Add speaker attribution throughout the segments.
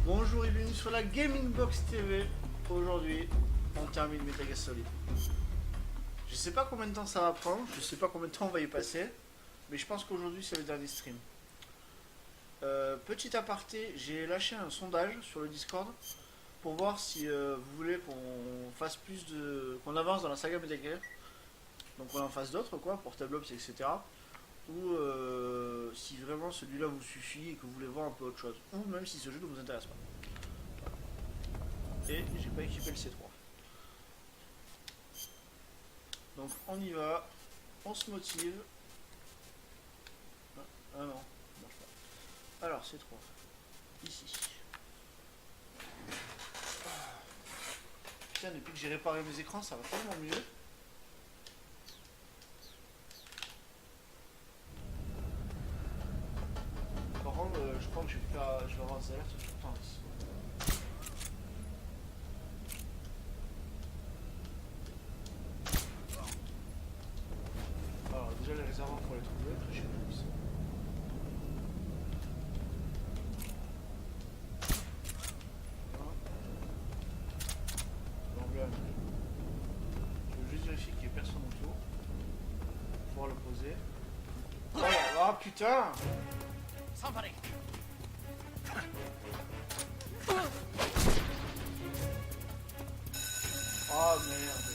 Speaker 1: Bonjour et bienvenue sur la Gaming Box TV. Aujourd'hui, on termine Metal Gear Solid. Je sais pas combien de temps ça va prendre, je sais pas combien de temps on va y passer, mais je pense qu'aujourd'hui c'est le dernier stream. Petit aparté, j'ai lâché un sondage sur le Discord pour voir si vous voulez qu'on fasse plus de. Qu'on avance dans la saga Metal Gear, donc qu'on en fasse d'autres quoi, Portable Ops, etc. Ou si vraiment celui-là vous suffit et que vous voulez voir un peu autre chose, ou même si ce jeu ne vous intéresse pas. Et j'ai pas équipé le C3. Donc on y va, on se motive. Ah non, ça marche pas. Alors C3, ici. Putain, depuis que j'ai réparé mes écrans, ça va tellement mieux. Par contre, je crois que je vais avoir des alertes tout le temps ici. Alors déjà les réservoirs pour les trouver, très chez nous ici. L'emblème. Je veux juste vérifier qu'il n'y ait personne autour. Pour pouvoir le poser. Oh là, ah putain!
Speaker 2: Somebody.
Speaker 1: Oh merde.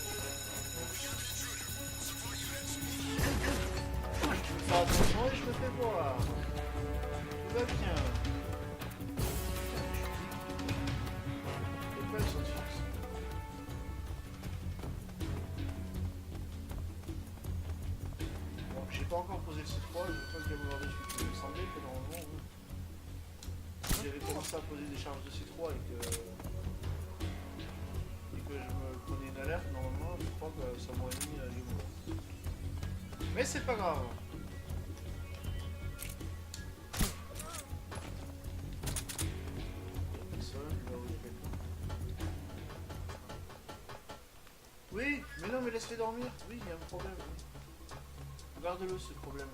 Speaker 1: Je me fais attention et je me fais voir. Tout va bien. Les balles sont fixes. Bon, j'ai pas encore posé le C3, je pense qu'il y a aujourd'hui il me semblait que normalement, si j'avais commencé à poser des charges de C3 et que je me prenais une alerte, normalement, je crois que ça m'aurait mis du boulot. Mais c'est pas grave. Oui, mais non, mais laisse-les dormir. Oui, il y a un problème. Regarde-le, ce problème.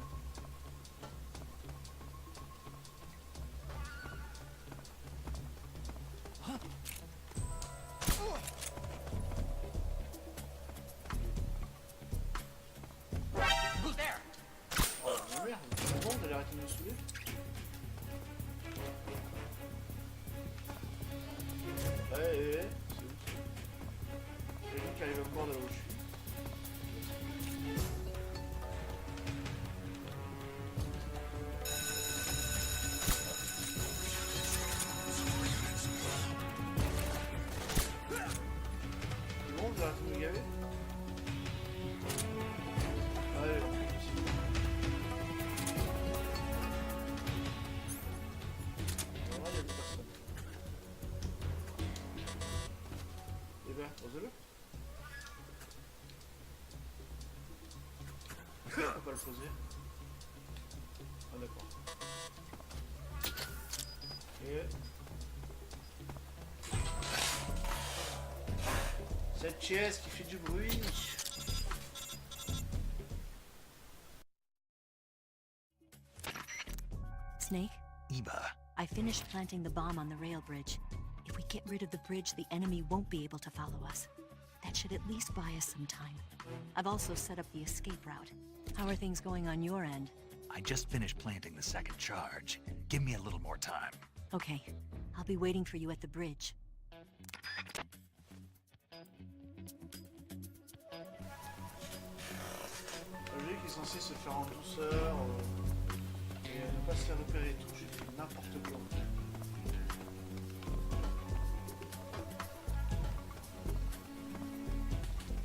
Speaker 2: Who's there?
Speaker 1: Oh, mais merde, c'est bon, t'allais arrêter de me saouler. Ouais, c'est où ça? Quelqu'un qui arrive encore de là où je suis. C'est bon, vous arrêtez de me gaver? Allez, on fait ici. Voilà, il y a des personnes. Eh ben, posez-le. On peut pas le poser. Ah d'accord. Et... cette chaise qui fait du bruit.
Speaker 3: Snake,
Speaker 4: Eva,
Speaker 3: I finished planting the bomb on the rail bridge. If we get rid of the bridge, the enemy won't be able to follow us. That should at least buy us some time. I've also set up the escape route. How are things going on your end?
Speaker 4: I just finished planting the second charge. Give me a little more time.
Speaker 3: Okay, I'll be waiting for you at the bridge.
Speaker 1: Le jeu qui est censé se faire en douceur et ne pas se faire repérer et tout, j'ai fait n'importe quoi.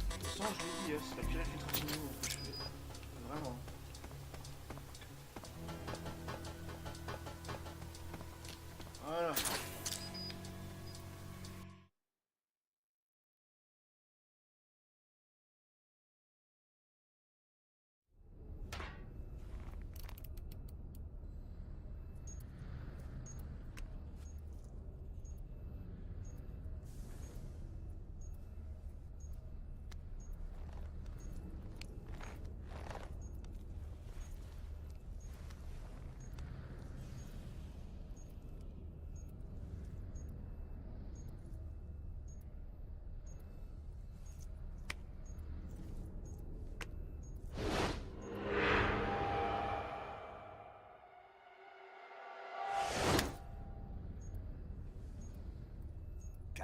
Speaker 1: De toute façon, je l'ai dit, c'est la pire infiltration que je fais. Vraiment. Voilà.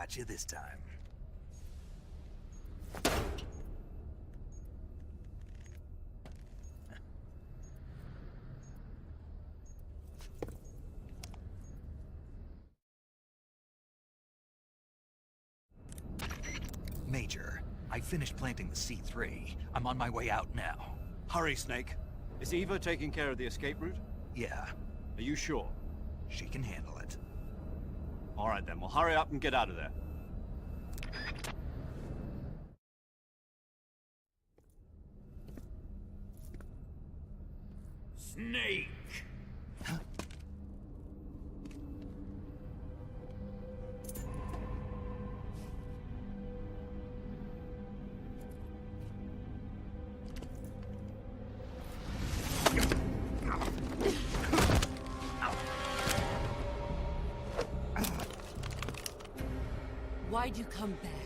Speaker 4: Got you this time. Major, I finished planting the C3. I'm on my way out now.
Speaker 5: Hurry, Snake. Is Eva taking care of the escape route?
Speaker 4: Yeah,
Speaker 5: Are you sure?
Speaker 4: she can handle it.
Speaker 5: All right then, well hurry up and get out of there.
Speaker 6: Snake!
Speaker 7: Why'd you come back?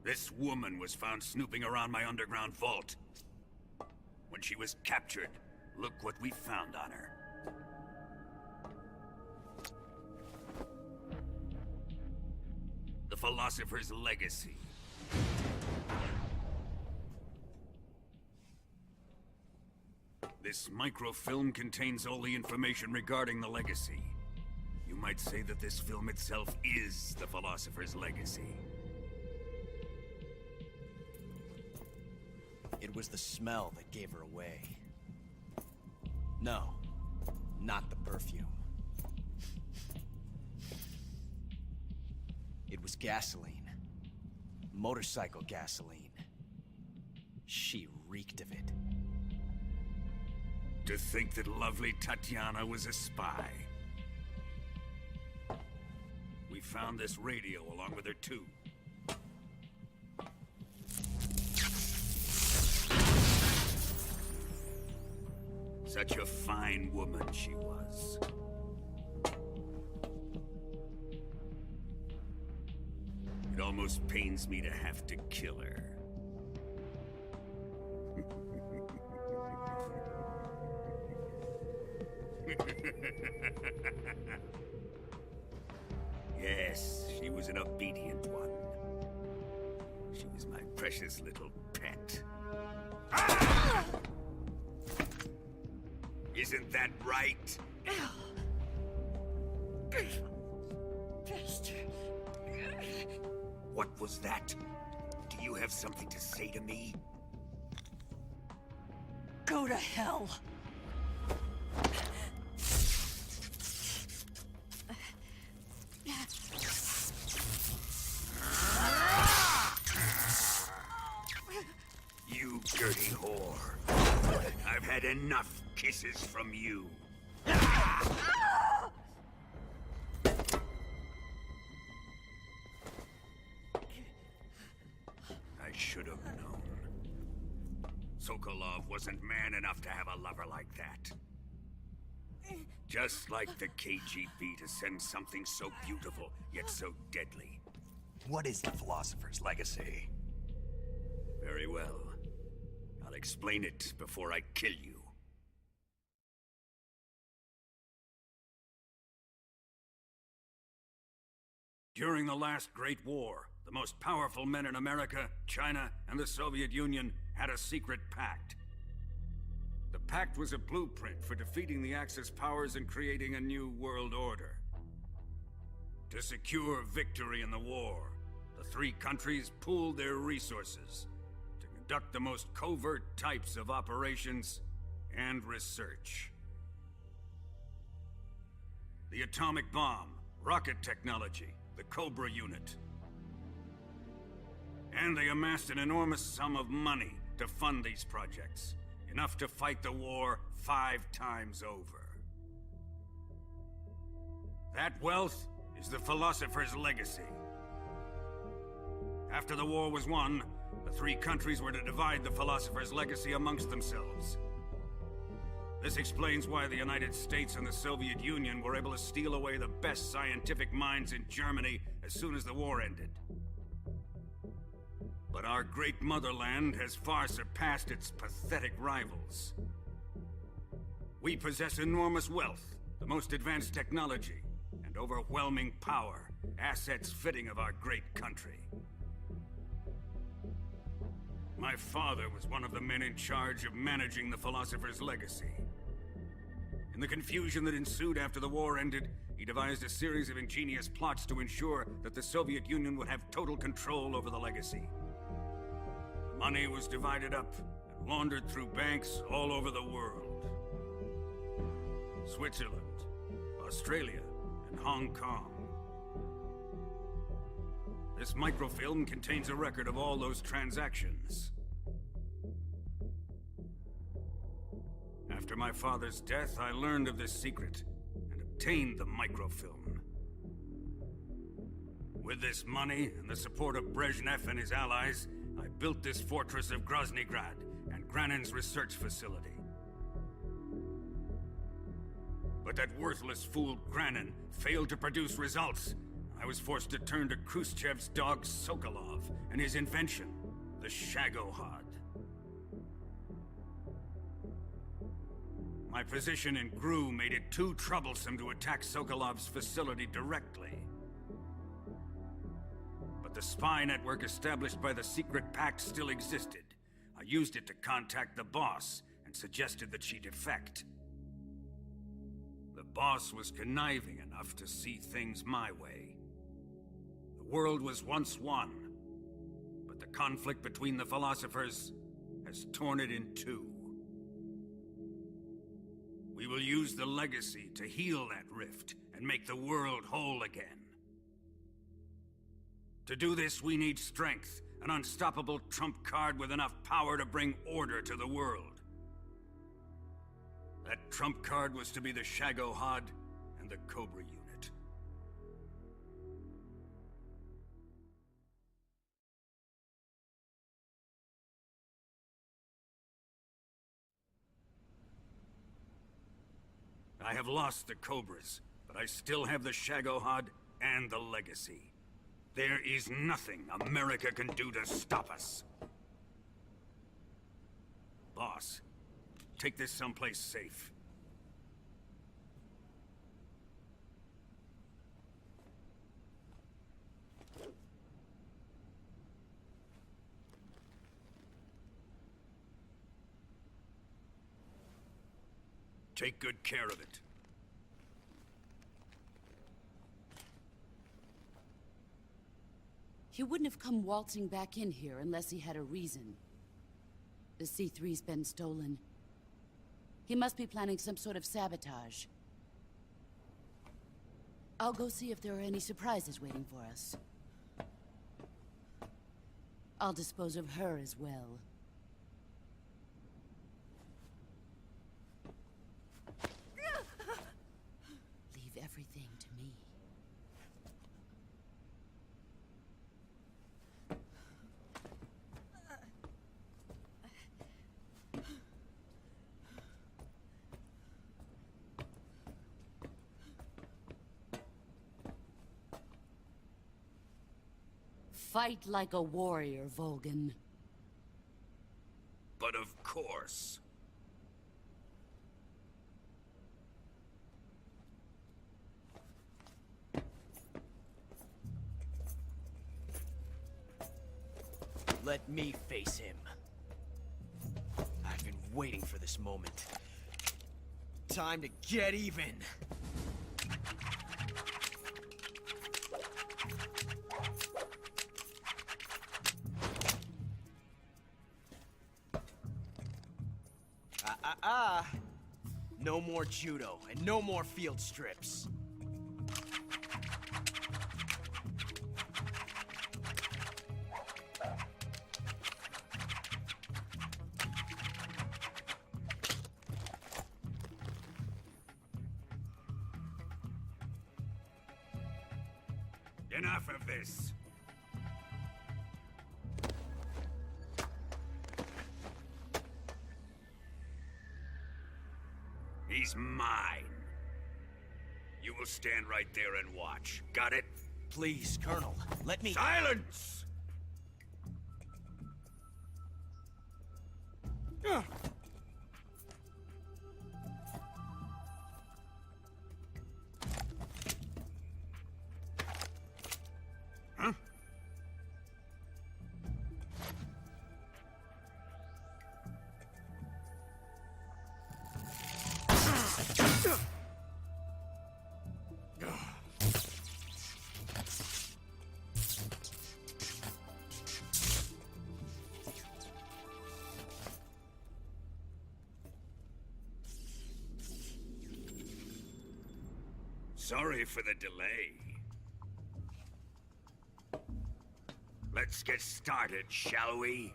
Speaker 6: This woman was found snooping around my underground vault. When she was captured, look what we found on her. The Philosopher's Legacy. This microfilm contains all the information regarding the Legacy. You might say that this film itself is the Philosopher's Legacy.
Speaker 8: It was the smell that gave her away. No, not the perfume. It was gasoline. Motorcycle gasoline. She reeked of it.
Speaker 6: To think that lovely Tatiana was a spy. We found this radio along with her too. Such a fine woman she was. It almost pains me to have to kill her. Yes, she was an obedient one. She was my precious little pet. Ah! Isn't that right? What was that? Do you have something to say to me?
Speaker 7: Go to hell.
Speaker 6: You dirty whore. I've had enough kisses from you. I should have known. Sokolov wasn't man enough to have a lover like that. Just like the KGB to send something so beautiful, yet so deadly.
Speaker 4: What is the Philosopher's Legacy?
Speaker 6: Very well. I'll explain it before I kill you. During the last Great War, the most powerful men in America, China, and the Soviet Union had a secret pact. The pact was a blueprint for defeating the Axis powers and creating a new world order. To secure victory in the war, the three countries pooled their resources to conduct the most covert types of operations and research. The atomic bomb, rocket technology, the Cobra unit. And they amassed an enormous sum of money to fund these projects, enough to fight the war 5 times over. That wealth is the Philosopher's legacy. After the war was won, the three countries were to divide the Philosopher's legacy amongst themselves. This explains why the United States and the Soviet Union were able to steal away the best scientific minds in Germany as soon as the war ended. But our great motherland has far surpassed its pathetic rivals. We possess enormous wealth, the most advanced technology, and overwhelming power, assets fitting of our great country. My father was one of the men in charge of managing the Philosopher's legacy. In the confusion that ensued after the war ended, he devised a series of ingenious plots to ensure that the Soviet Union would have total control over the legacy. The money was divided up and laundered through banks all over the world. Switzerland, Australia, and Hong Kong. This microfilm contains a record of all those transactions. After my father's death, I learned of this secret and obtained the microfilm. With this money and the support of Brezhnev and his allies, I built this fortress of Groznygrad and Granin's research facility. But that worthless fool Granin failed to produce results. I was forced to turn to Khrushchev's dog Sokolov and his invention, the Shagohod. My position in GRU made it too troublesome to attack Sokolov's facility directly. But the spy network established by the secret pact still existed. I used it to contact the boss and suggested that she defect. The boss was conniving enough to see things my way. The world was once one, but the conflict between the philosophers has torn it in two. We will use the legacy to heal that rift and make the world whole again. To do this, we need strength, an unstoppable trump card with enough power to bring order to the world. That trump card was to be the Shagohod and the Cobra unit. I have lost the Cobras, but I still have the Shagohod and the legacy. There is nothing America can do to stop us. Boss, take this someplace safe. Take good care of it.
Speaker 7: He wouldn't have come waltzing back in here unless he had a reason. The C3's been stolen. He must be planning some sort of sabotage. I'll go see if there are any surprises waiting for us. I'll dispose of her as well. Leave everything to me. Fight like a warrior, Volgin.
Speaker 6: But of course.
Speaker 8: Let me face him. I've been waiting for this moment. Time to get even. No more judo, and no more field strips.
Speaker 6: Enough of this. He's mine. You will stand right there and watch. Got it?
Speaker 8: Please, Colonel, let me—
Speaker 6: Silence! Huh? Sorry for the delay. Let's get started, shall we?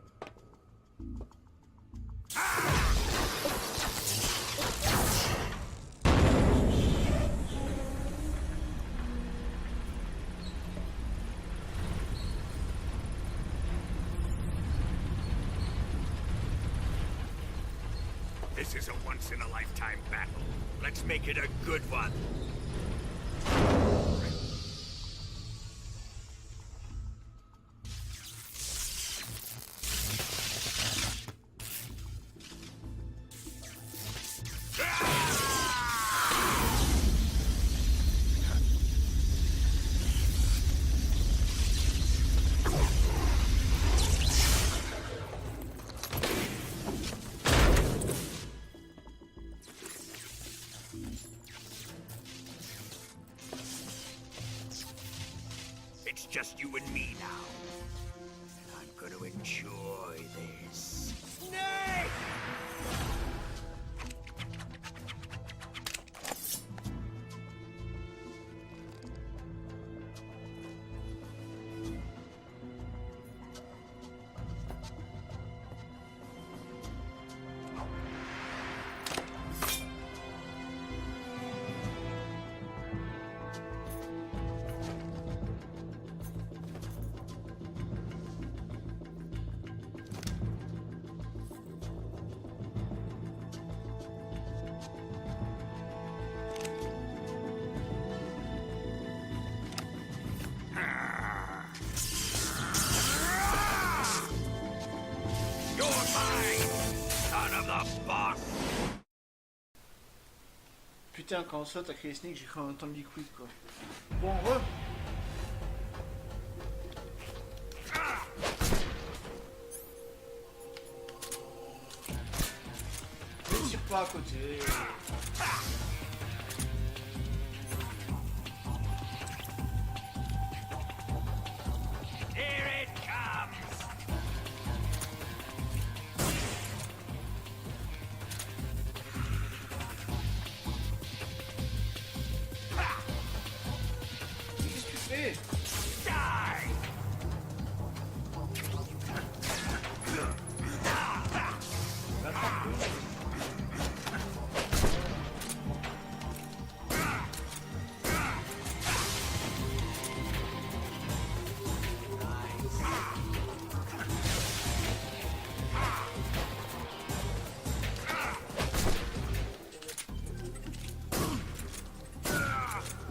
Speaker 6: This is a once-in-a-lifetime battle. Let's make it a good one. It's just you and me now. And I'm gonna enjoy this. Snake!
Speaker 1: Putain, quand on saute à créer Snake, j'ai cru en même temps le liquide quoi. Bon, re! Ne tire pas à côté.
Speaker 6: Here it comes!
Speaker 1: Qu'est-ce que tu fais?
Speaker 6: Die!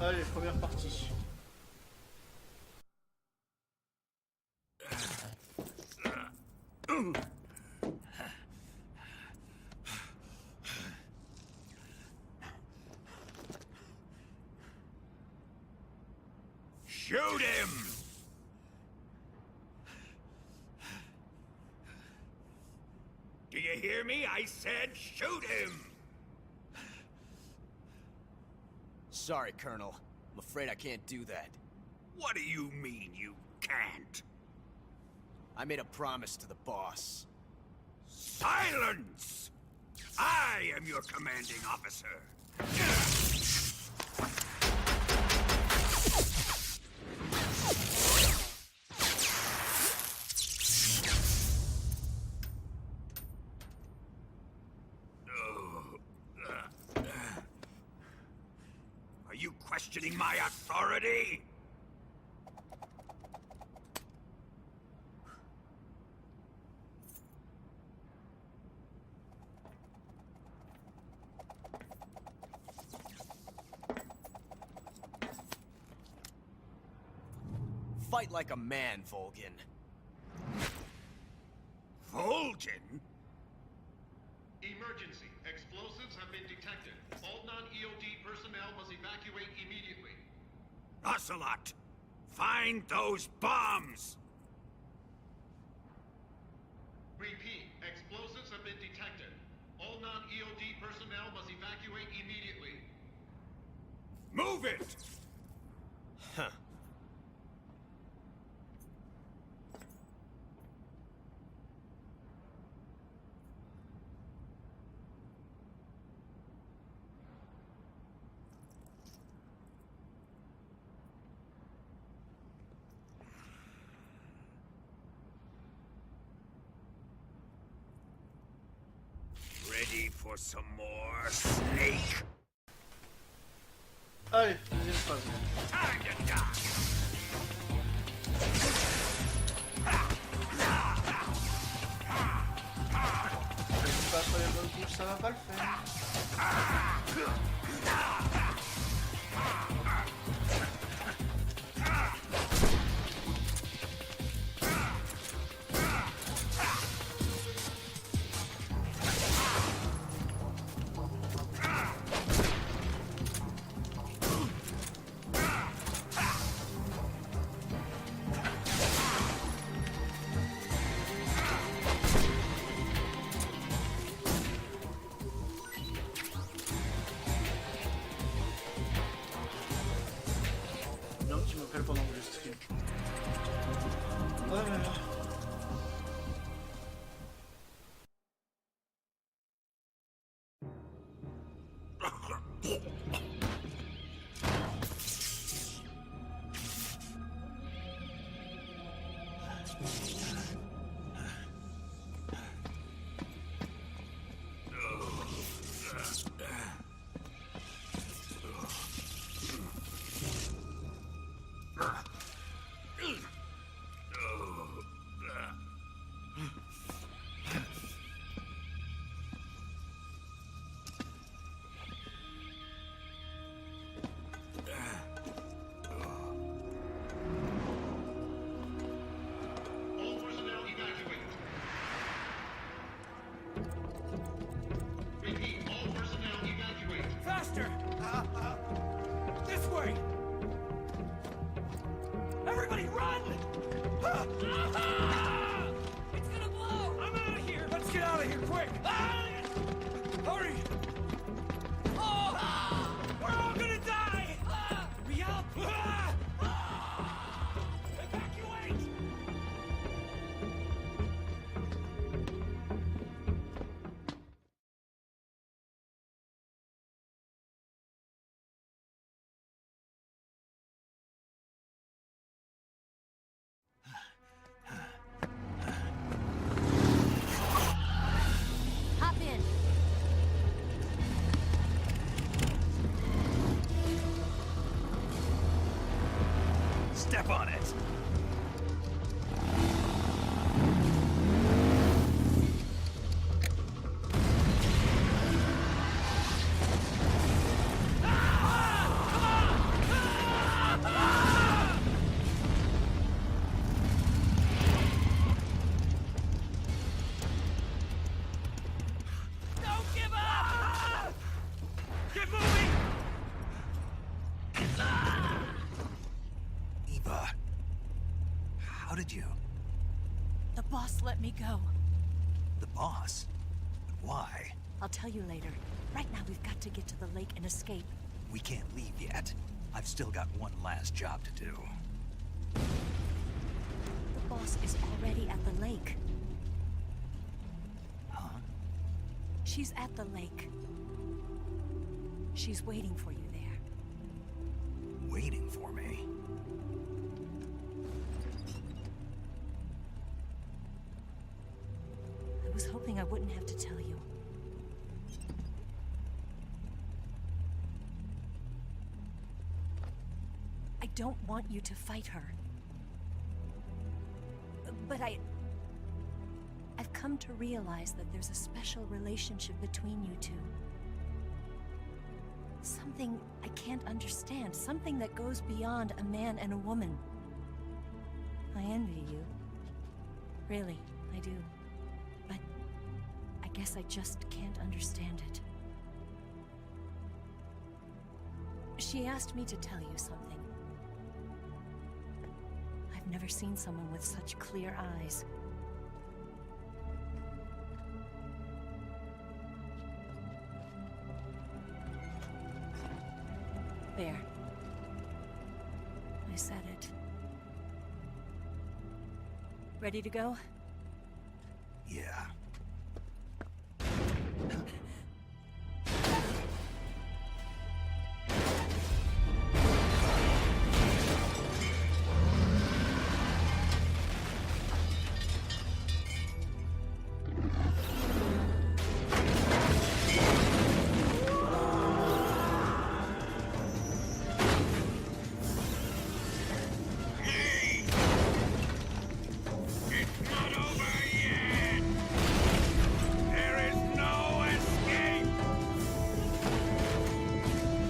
Speaker 1: Allez, première partie.
Speaker 6: Shoot him! me? I said shoot him!
Speaker 8: Sorry, Colonel. I'm afraid I can't do that.
Speaker 6: What do you mean you can't?
Speaker 8: I made a promise to the boss.
Speaker 6: Silence! I am your commanding officer. Are you questioning my authority?
Speaker 8: Fight like a man, Volgin.
Speaker 6: Volgin?
Speaker 9: Emergency. Explosives have been detected. All non-EOD personnel must evacuate immediately.
Speaker 6: Ocelot! Find those bombs!
Speaker 9: Repeat. Explosives have been detected. All non-EOD personnel must evacuate immediately.
Speaker 6: Move it!
Speaker 8: Huh.
Speaker 6: Ready for some more snake?
Speaker 1: Allez, deuxième phase.
Speaker 6: Time to die!
Speaker 1: Si pas sur les bonnes touches, ça va pas le faire. Bien que tu m'appelles pendant que je stream. Ouais, ouais, ouais.
Speaker 9: All personnel evacuate. Repeat. All personnel evacuate.
Speaker 5: Faster! This way! Everybody run! It's gonna blow! I'm out of here! Let's get out of here, quick! Hurry! We're all gonna die! Hurry up! Evacuate!
Speaker 3: Hop in.
Speaker 4: Step on it!
Speaker 5: Don't give up! Get moving!
Speaker 4: Eva, how did you?
Speaker 3: The boss let me go.
Speaker 4: The boss? Why?
Speaker 3: I'll tell you later. Right now, we've got to get to the lake and escape.
Speaker 4: We can't leave yet. I've still got one last job to do.
Speaker 3: The boss is already at the lake.
Speaker 4: Huh?
Speaker 3: She's at the lake. She's waiting for you there.
Speaker 4: Waiting for me?
Speaker 3: I was hoping I wouldn't have to tell you. I don't want you to fight her. But I've come to realize that there's a special relationship between you two. Something I can't understand. Something that goes beyond a man and a woman. I envy you. Really, I do. But I guess I just can't understand it. She asked me to tell you something. I've never seen someone with such clear eyes. There. I said it. Ready to go?
Speaker 4: Yeah.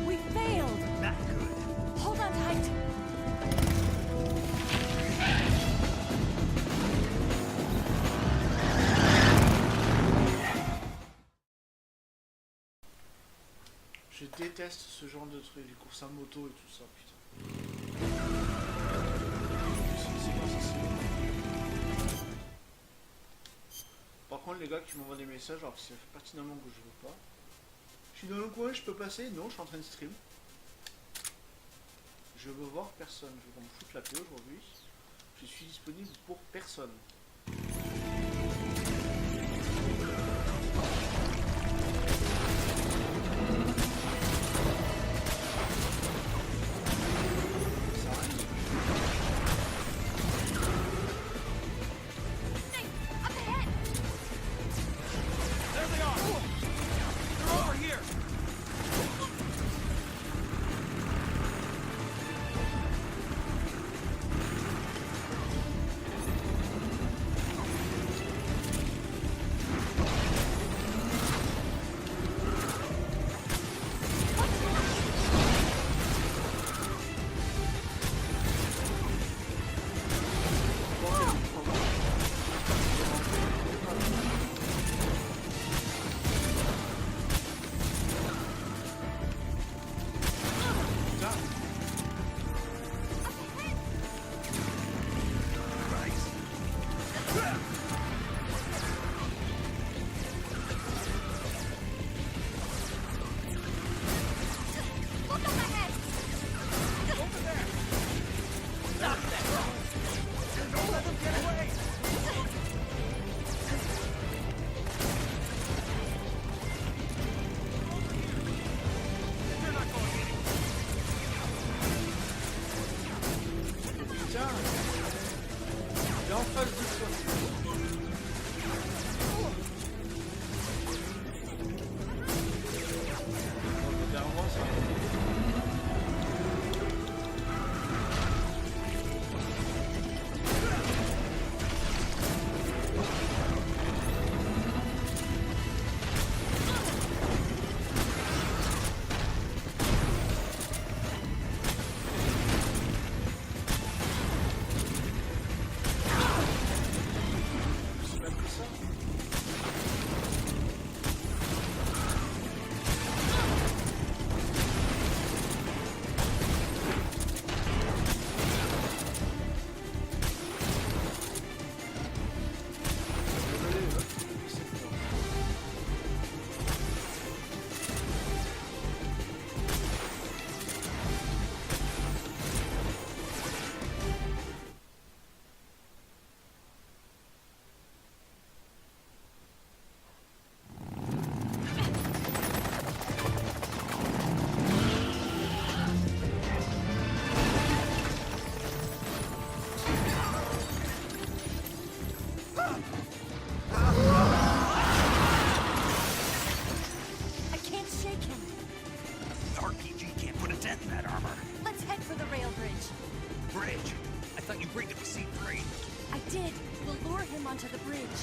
Speaker 3: We failed!
Speaker 4: Not good.
Speaker 3: Hold on tight!
Speaker 1: Je déteste ce genre de trucs, les courses à moto et tout ça, putain. C'est pas ça, c'est- Par contre, les gars qui m'envoient des messages, alors que ça fait pertinemment que je veux pas. Je suis dans le coin, je peux passer? Non, je suis en train de stream. Je veux voir personne, je vais qu'on me foute la paix aujourd'hui. Je suis disponible pour personne. Ça arrive.
Speaker 5: There they are! They're over here!
Speaker 4: dent in that armor.
Speaker 3: Let's head for the rail bridge.
Speaker 4: Bridge? I thought you bring it to C3.
Speaker 3: I did. We'll lure him onto the bridge.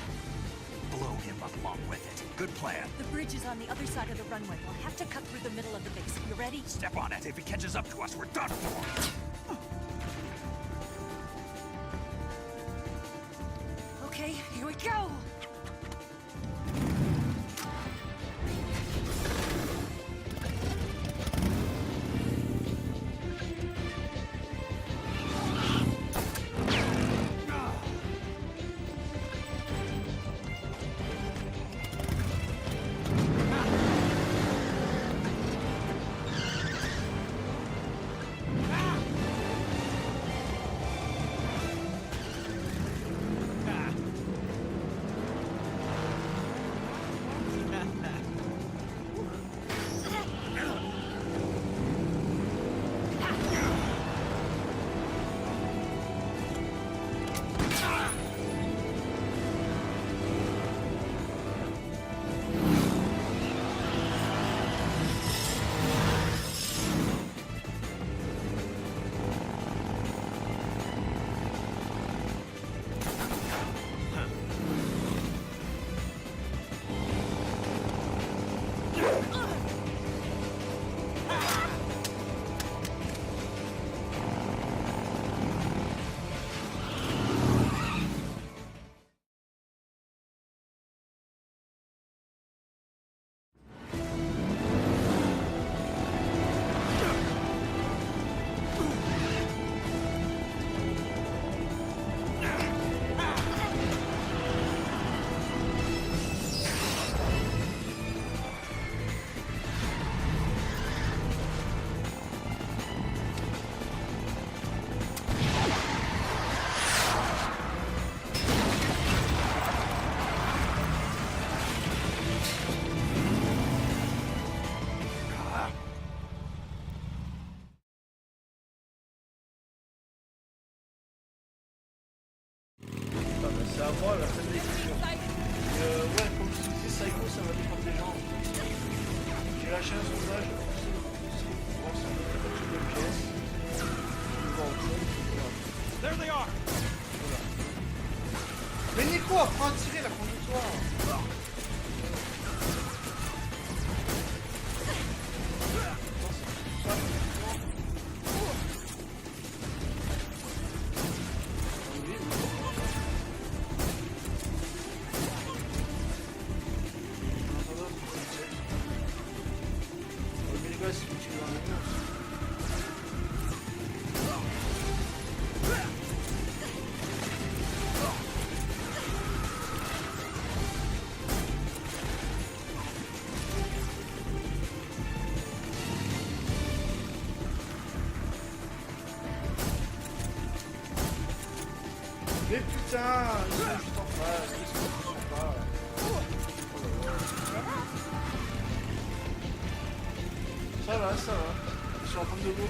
Speaker 4: Blow him up along with it. Good plan.
Speaker 3: The bridge is on the other side of the runway. We'll have to cut through the middle of the base. You ready?
Speaker 4: Step on it. If he catches up to us, we're done for.
Speaker 3: Okay, here we go!
Speaker 1: C'est à moi la scène d'écriture. Ouais, comme je disais, Psycho, ça va dépendre des gens. J'ai lâché un sondage. Bon, ça me fait pas de pièces. Je vais voir autre chose.
Speaker 5: There they are!
Speaker 1: Voilà. Mais Nico, apprends à tirer la conductoire. Mais putain, ils sont juste en face, ils sont juste en face. Ça va, ça va. Ils sont en train de l'eau.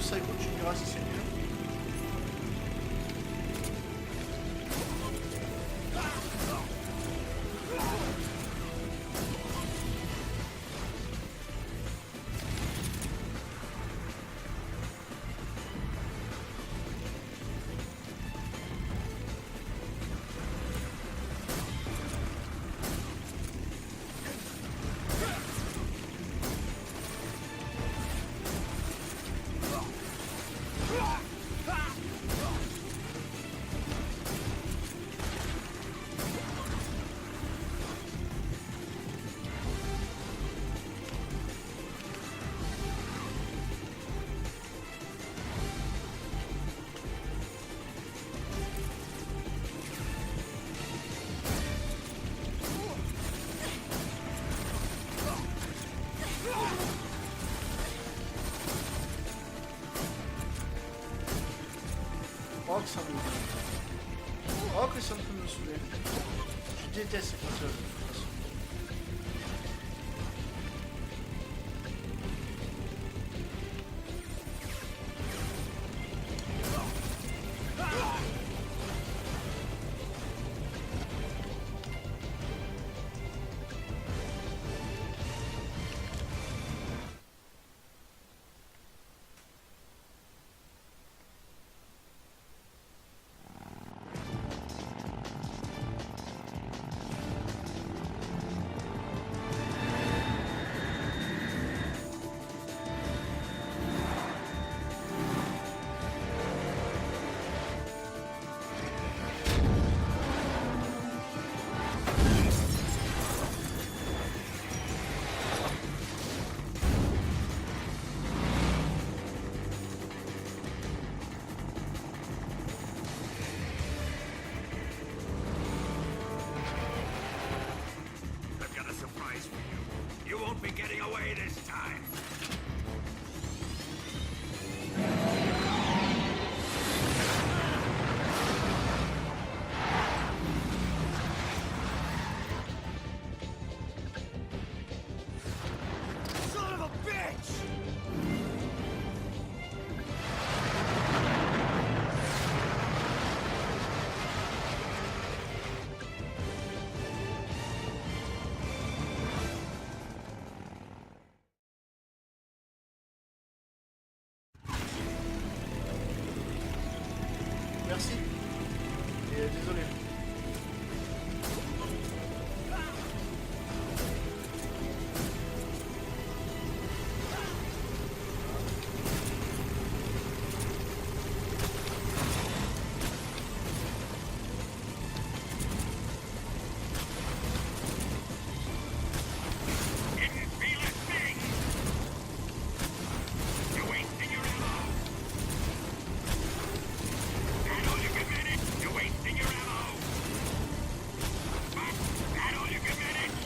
Speaker 1: Psycho, tu me diras si c'est mieux. Oh que ça me Oh que ça me peut me saouler. Je déteste ces passages de toute façon.
Speaker 6: I've got a surprise for you. You won't be getting away this time.
Speaker 8: Son of a bitch!
Speaker 1: Merci. Et désolé.
Speaker 6: Didn't feel a thing. You're wasting your ammo. That all you can manage? You're wasting your ammo. What? That all you can manage?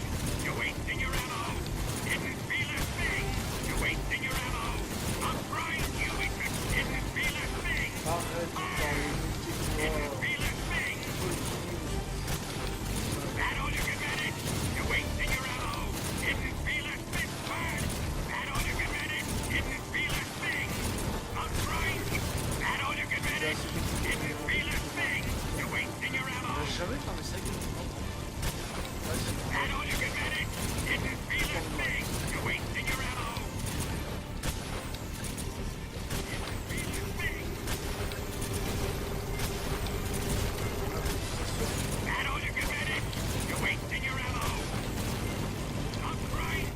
Speaker 6: You're wasting your ammo. Didn't feel a thing. You're wasting your ammo. I'm trying you, Ethan. Didn't feel a thing.
Speaker 1: Arrête de parler.
Speaker 6: Didn't feel a thing. That all you can manage? You're wasting your ammo. Didn't feel a thing. What? That all you can manage? Didn't feel a thing. I'm trying you. That all you can manage? Didn't feel a thing. You're wasting your ammo.
Speaker 1: On va jamais faire des sacs. Ouais, c'est bon.
Speaker 6: That all you can manage? Didn't feel a thing. You're wasting your ammo. Didn't feel a thing. That all you can manage? You're wasting your ammo. I'm trying.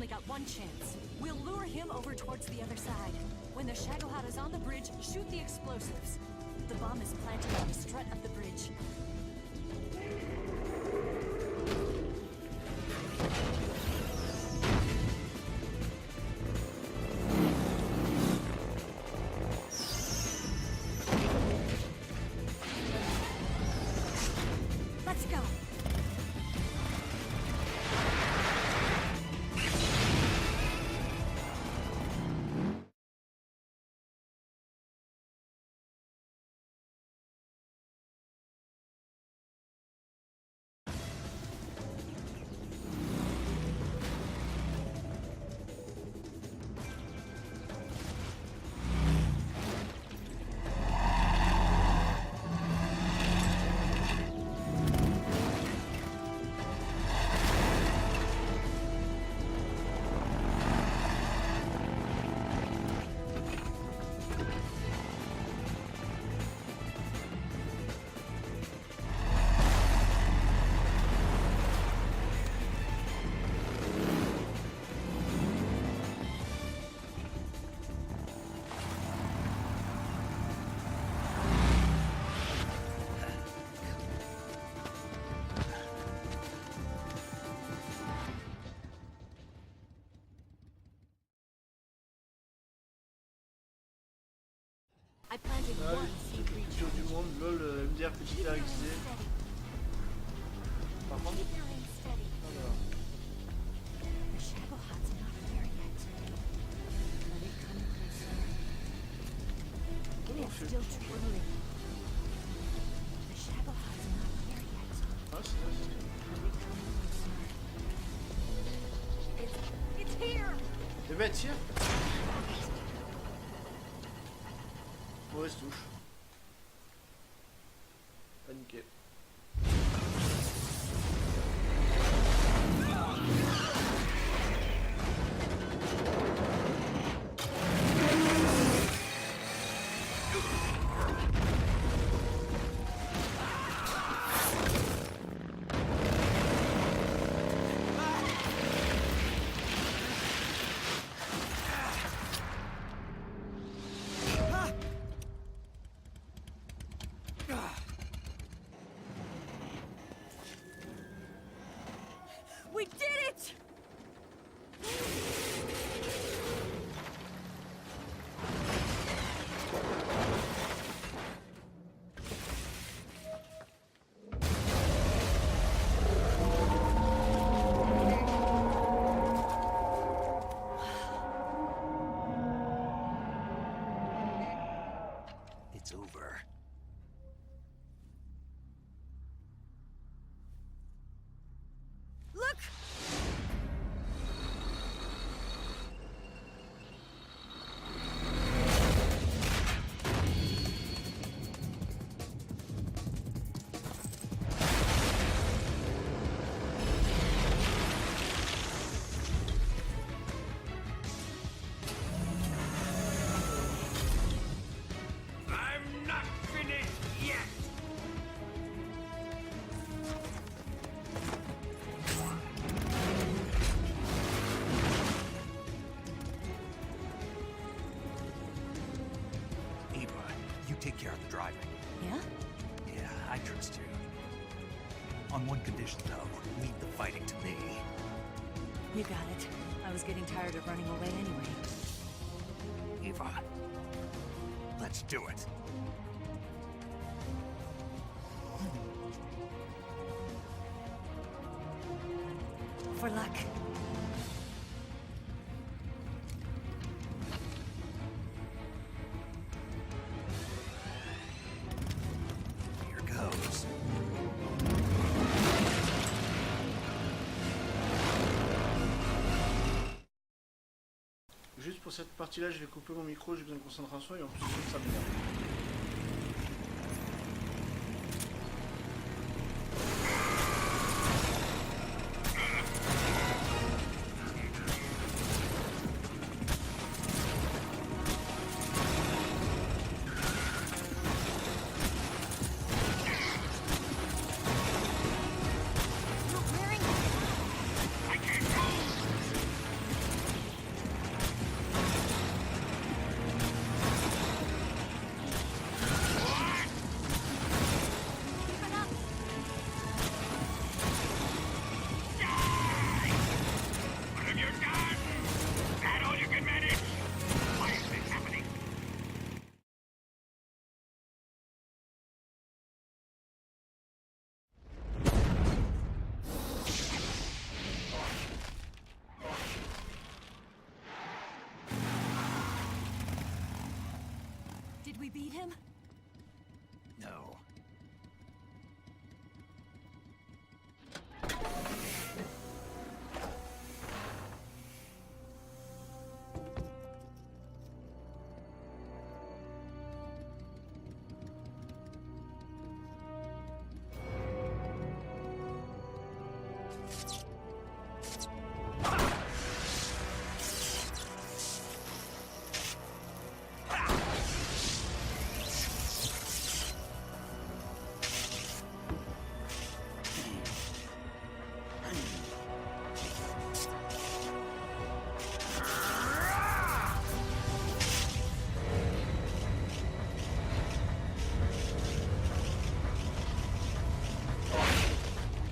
Speaker 3: only got one chance. We'll lure him over towards the other side. When the Shagohod is on the bridge, shoot the explosives. The bomb is planted on the strut of the bridge. Let's go. I planted
Speaker 1: Ah
Speaker 3: one
Speaker 1: oui,
Speaker 3: seed breach.
Speaker 1: culture du monde, lol, MDR petit
Speaker 3: Keep your aim
Speaker 1: RXD.
Speaker 3: steady.
Speaker 1: Par contre,
Speaker 3: Keep your aim steady.
Speaker 1: alors,
Speaker 3: The Shagohod's not there yet. Let it come closer.
Speaker 1: comment on
Speaker 3: It's
Speaker 1: fait?
Speaker 3: still too early. The Shagohod's not there yet.
Speaker 1: Ah, c'est vrai, c'est vrai.
Speaker 3: Let it come closer. It's here!
Speaker 1: Eh ben tire. Mauvaise touche. Paniqué.
Speaker 3: We did it!
Speaker 4: It's over.
Speaker 3: Look!
Speaker 6: I'm not finished yet!
Speaker 4: Eva, you take care of the driving.
Speaker 3: Yeah?
Speaker 4: Yeah, I trust you. On one condition, though, leave the fighting to me.
Speaker 3: You got it. I was getting tired of running away anyway.
Speaker 4: Eva, let's do it.
Speaker 3: For luck.
Speaker 4: Here goes.
Speaker 1: Juste pour cette partie-là, je vais couper mon micro, j'ai besoin de concentration et en plus ça m'énerve.
Speaker 3: You're wearing we beat him?
Speaker 4: No.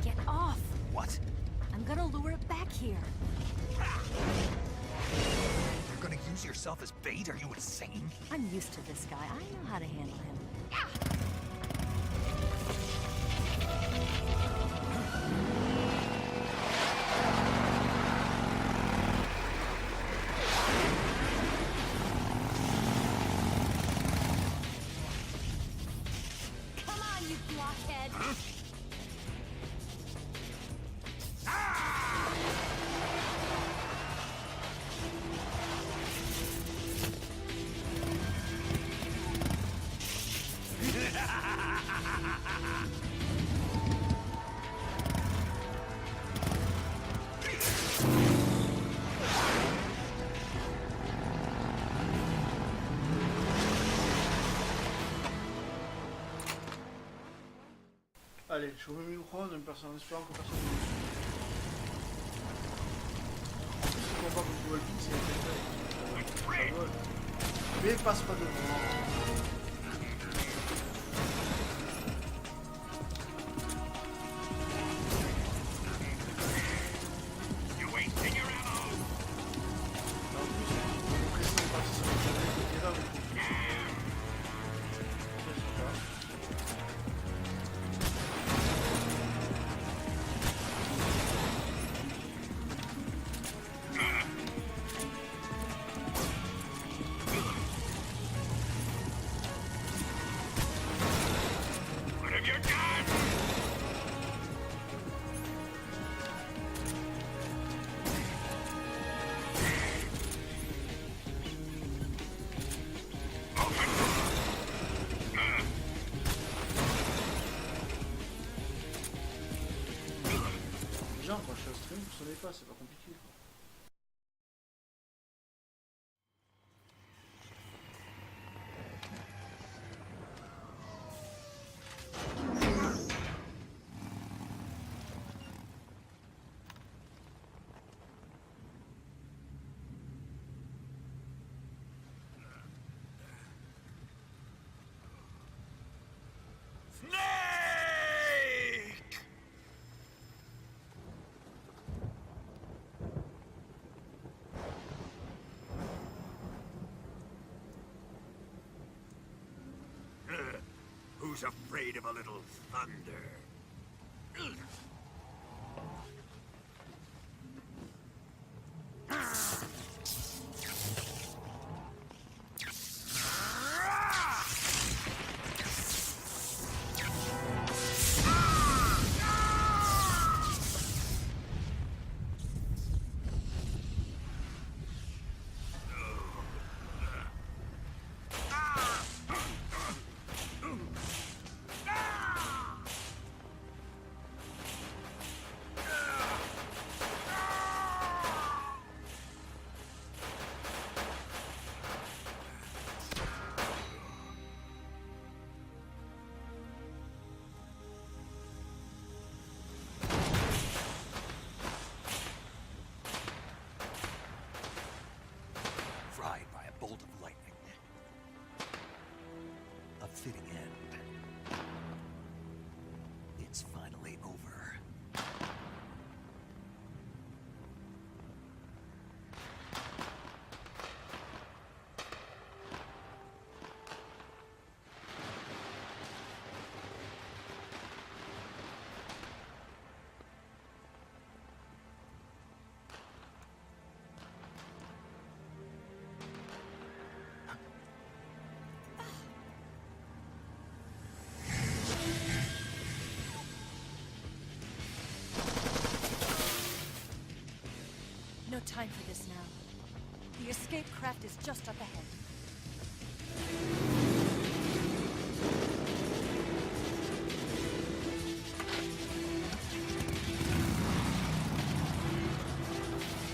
Speaker 3: Get off!
Speaker 4: What?
Speaker 3: I'm gonna lure it back here.
Speaker 4: You're gonna use yourself as bait? Are you insane?
Speaker 3: I'm used to this guy. I know how to handle him. Come on, you blockhead!
Speaker 1: Allez, je remets le micro-ondes, en espérant que personne ne me suit. Ce combat contre Wolfie, c'est effectué. Mais passe pas devant.
Speaker 6: You're wasting your ammo!
Speaker 1: En plus, le président est parti sur le planète, il est là, mais
Speaker 6: What have you done?
Speaker 1: déjà, quand je suis au stream, vous savez pas, c'est pas compliqué. Quoi.
Speaker 6: Snake! Who's afraid of a little thunder?
Speaker 4: Fried by a bolt of lightning. A fitting end. It's finally over.
Speaker 3: time for this now. The escape craft is just up ahead.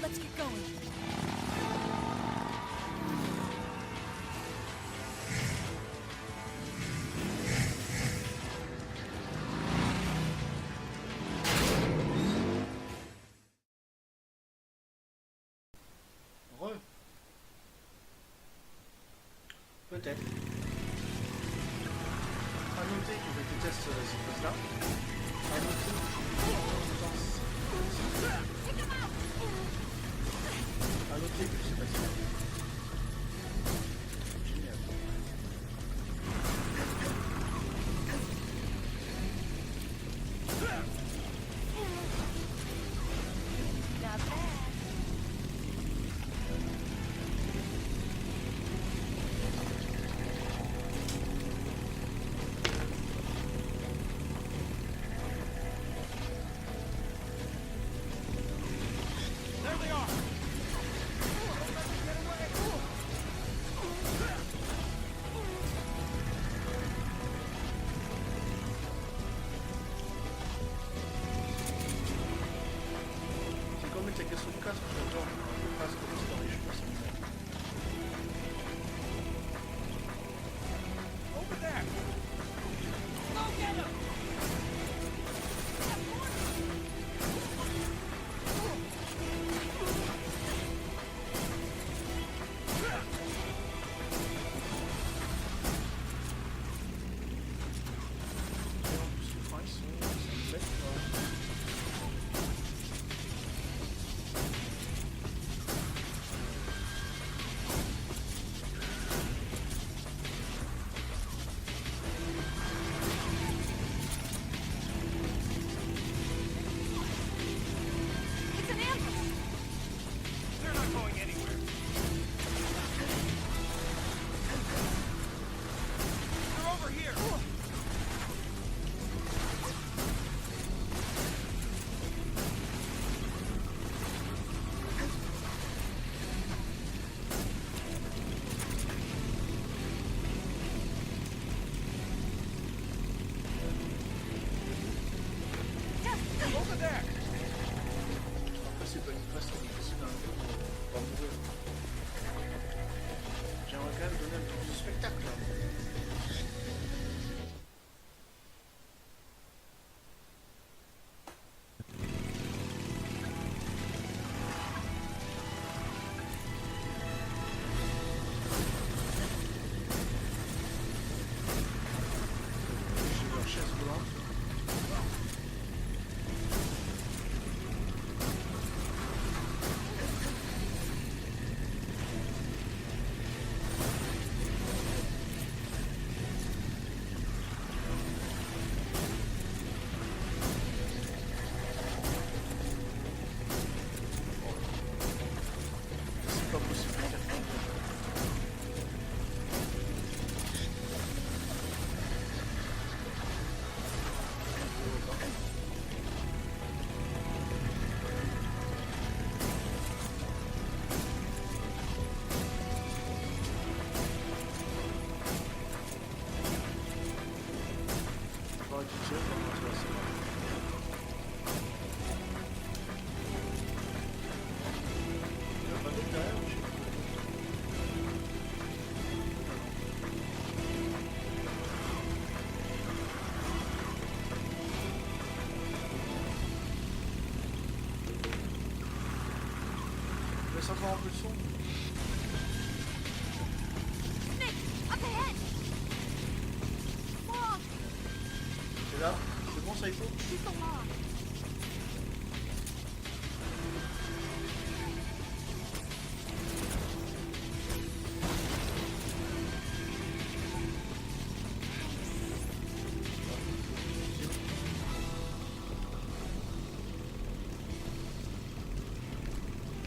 Speaker 3: Let's get going.
Speaker 1: Re. Peut-être. À noter que je déteste ces phases-là. À noter que je à noter que c'est pas ça. Génial.
Speaker 3: Not bad.
Speaker 5: There they are!
Speaker 1: C'est comme mettre la question de casque, j'adore les phrases comme ça dans les cheveux, ça me fait.
Speaker 5: Over there! Go get him!
Speaker 1: Et en plus, les freins, ils sont bêtes, quoi.
Speaker 3: It's an ambush!
Speaker 5: They're not going anywhere. They're over here! Over there!
Speaker 1: Après, c'est pas une phrase très difficile dans laquelle on va mourir. J'aimerais quand même donner un peu plus de spectacle, là. J'ai leur chaise volante. C'est pas possible de faire comme ça. On va arrêter de tirer, on va continuer à se battre. Il y a pas d'autre derrière, je sais pas. Laisse encore un peu de son.
Speaker 3: Snake! Up ahead! Whoa!
Speaker 1: C'est là, c'est bon, ça il faut.
Speaker 3: Keep along!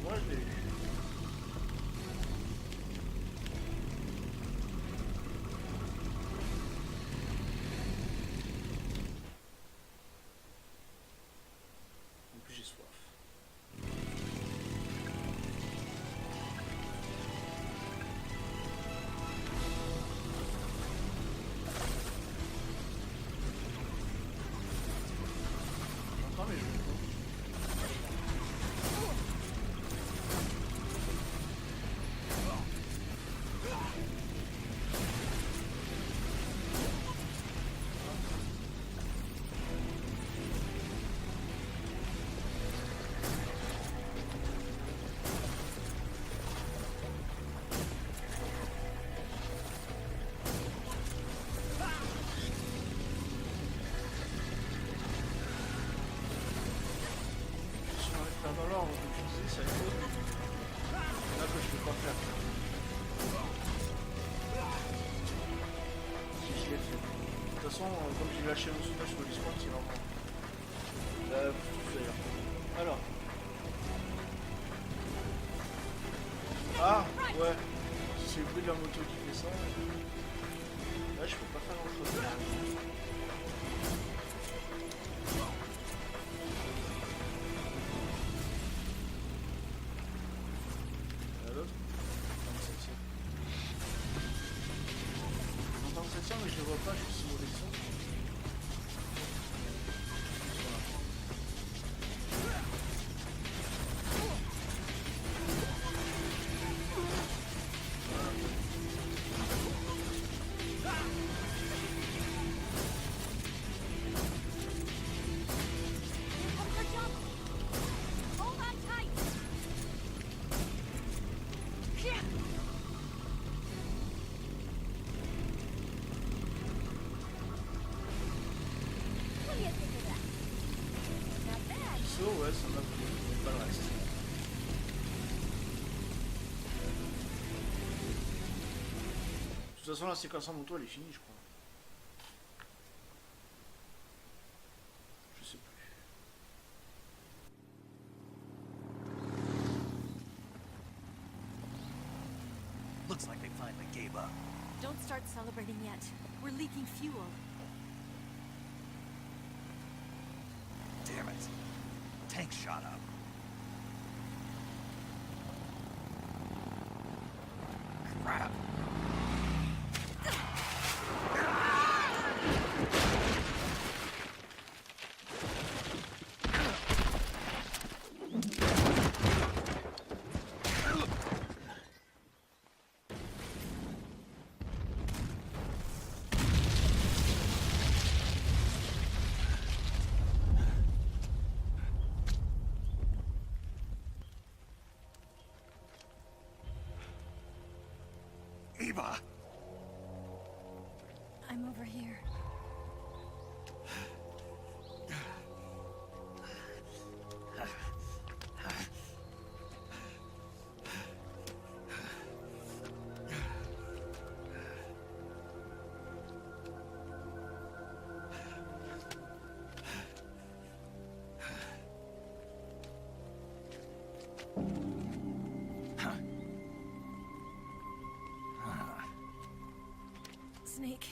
Speaker 1: Moi je l'ai eu. façon, comme j'ai lâché un souvenir sur le Discord, c'est vraiment. Tout d'ailleurs. Alors. Ah, ouais. Si c'est le bruit de la moto qui fait ça. Là, je peux pas faire grand chose. L'autre. 700, mais je les vois pas, je suis sur les sons.
Speaker 3: Hold on tight! What do you think of that? Not bad.
Speaker 1: So, ouais, ça m'a plu, mais pas le reste. De toute façon, la séquence en moto, elle est finie, je crois. Je sais plus.
Speaker 4: Looks like they finally gave up.
Speaker 3: Don't start celebrating yet. We're leaking fuel.
Speaker 4: Damn it. Tank shot up. Crap. Eva!
Speaker 3: I'm over here. Snake.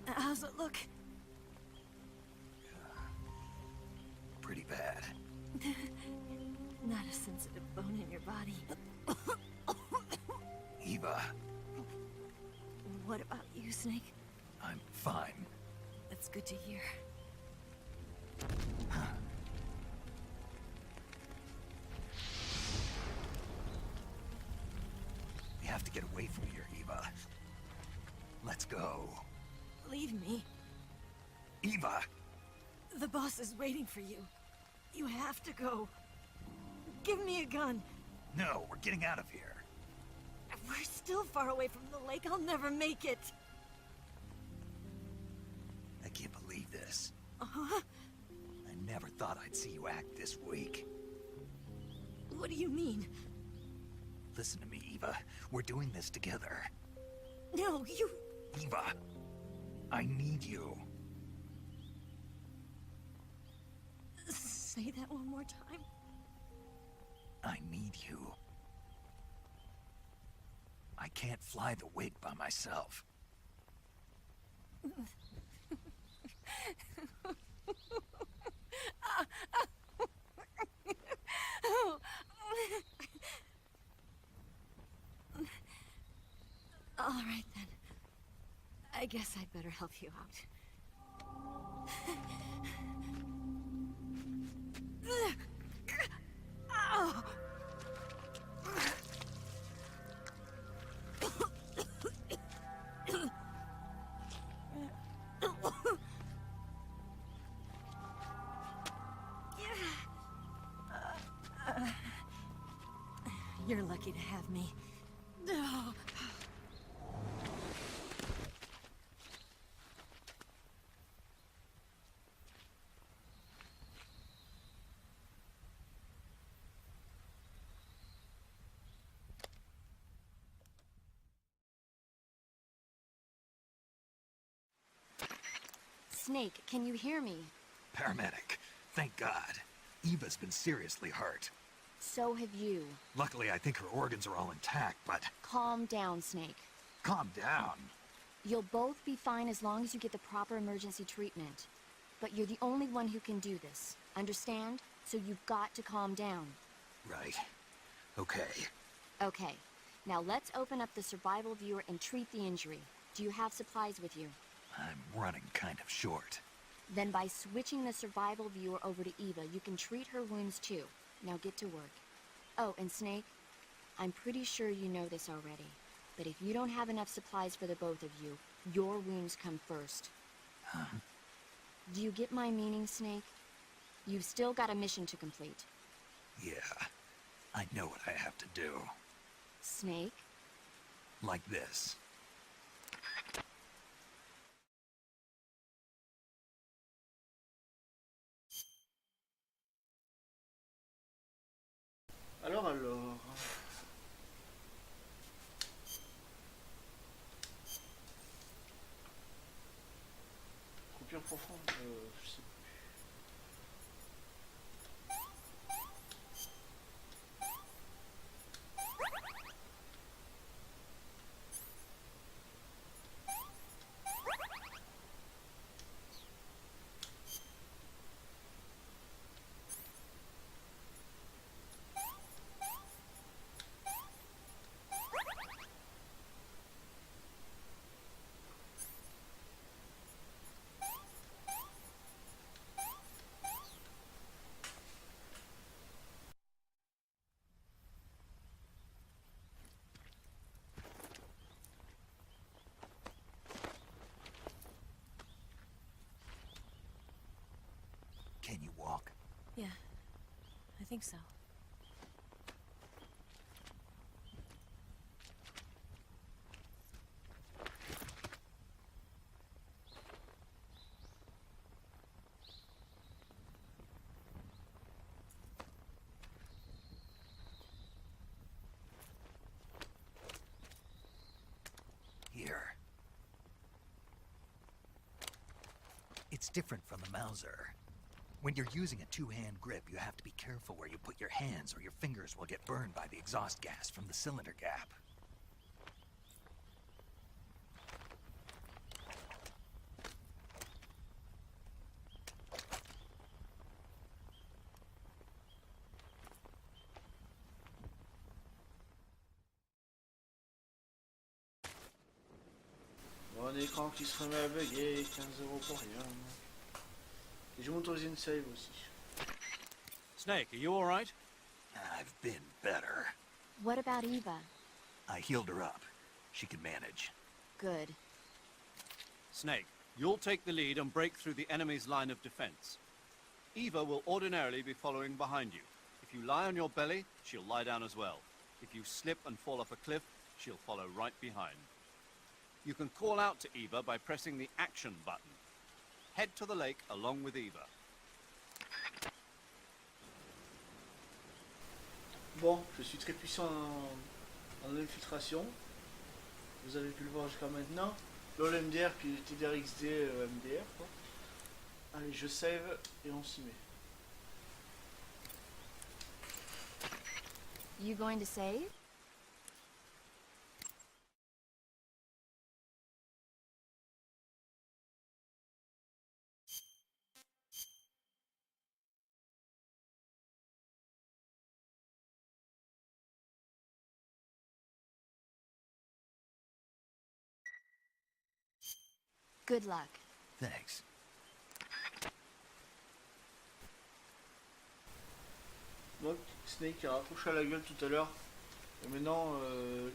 Speaker 3: How's it look?
Speaker 4: Pretty bad.
Speaker 3: Not a sensitive bone in your body.
Speaker 4: Eva,
Speaker 3: What about you, Snake?
Speaker 4: I'm fine.
Speaker 3: That's good to hear.
Speaker 4: We have to get away from here, Eva. Let's go.
Speaker 3: Leave me.
Speaker 4: Eva!
Speaker 3: The boss is waiting for you. You have to go. Give me a gun.
Speaker 4: No, we're getting out of here.
Speaker 3: We're still far away from the lake. I'll never make it.
Speaker 4: I can't believe this.
Speaker 3: Uh-huh.
Speaker 4: I never thought I'd see you act this weak.
Speaker 3: What do you mean?
Speaker 4: Listen to me, Eva. We're doing this together.
Speaker 3: No, you...
Speaker 4: Eva, I need you.
Speaker 3: Say that one more time.
Speaker 4: I need you. I can't fly the wig by myself.
Speaker 3: All right, then. I guess I'd better help you out. Ow! You're lucky to have me. Snake, can you hear me?
Speaker 4: Paramedic. Thank God. Eva's been seriously hurt.
Speaker 3: So have you.
Speaker 4: Luckily, I think her organs are all intact, but...
Speaker 3: Calm down, Snake.
Speaker 4: Calm down.
Speaker 3: You'll both be fine as long as you get the proper emergency treatment. But you're the only one who can do this. Understand? So you've got to calm down.
Speaker 4: Right. Okay.
Speaker 3: Okay. Now let's open up the survival viewer and treat the injury. Do you have supplies with you?
Speaker 4: I'm running kind of short.
Speaker 3: Then by switching the survival viewer over to Eva, you can treat her wounds too. Now get to work. Oh, and Snake, I'm pretty sure you know this already, but if you don't have enough supplies for the both of you, your wounds come first.
Speaker 4: Huh?
Speaker 3: Do you get my meaning, Snake? You've still got a mission to complete.
Speaker 4: Yeah. I know what I have to do.
Speaker 3: Snake?
Speaker 4: Like this.
Speaker 1: Alors. Coupure profonde, je sais plus.
Speaker 4: Can you walk?
Speaker 3: Yeah, I think so.
Speaker 4: Here. It's different from the Mauser. When you're using a two-hand grip, you have to be careful where you put your hands or your fingers will get burned by the exhaust gas from the cylinder gap.
Speaker 1: Bon, un écran qui se remet à bugger, 15 € pour rien. Et je m'autorise une save aussi.
Speaker 5: Snake, are you alright?
Speaker 4: I've been better.
Speaker 3: What about Eva?
Speaker 4: I healed her up. She can manage.
Speaker 3: Good.
Speaker 5: Snake, you'll take the lead and break through the enemy's line of defense. Eva will ordinarily be following behind you. If you lie on your belly, she'll lie down as well. If you slip and fall off a cliff, she'll follow right behind. You can call out to Eva by pressing the action button. Head to the lake along with Eva.
Speaker 1: Bon, je suis très puissant en infiltration. Vous avez pu le voir jusqu'à maintenant. LOL MDR puis TDRXD MDR quoi. Allez, je save et on s'y met.
Speaker 3: You going to save? Good luck.
Speaker 4: Thanks.
Speaker 1: Donc, Snake a raccroché à la gueule tout à l'heure. Et maintenant,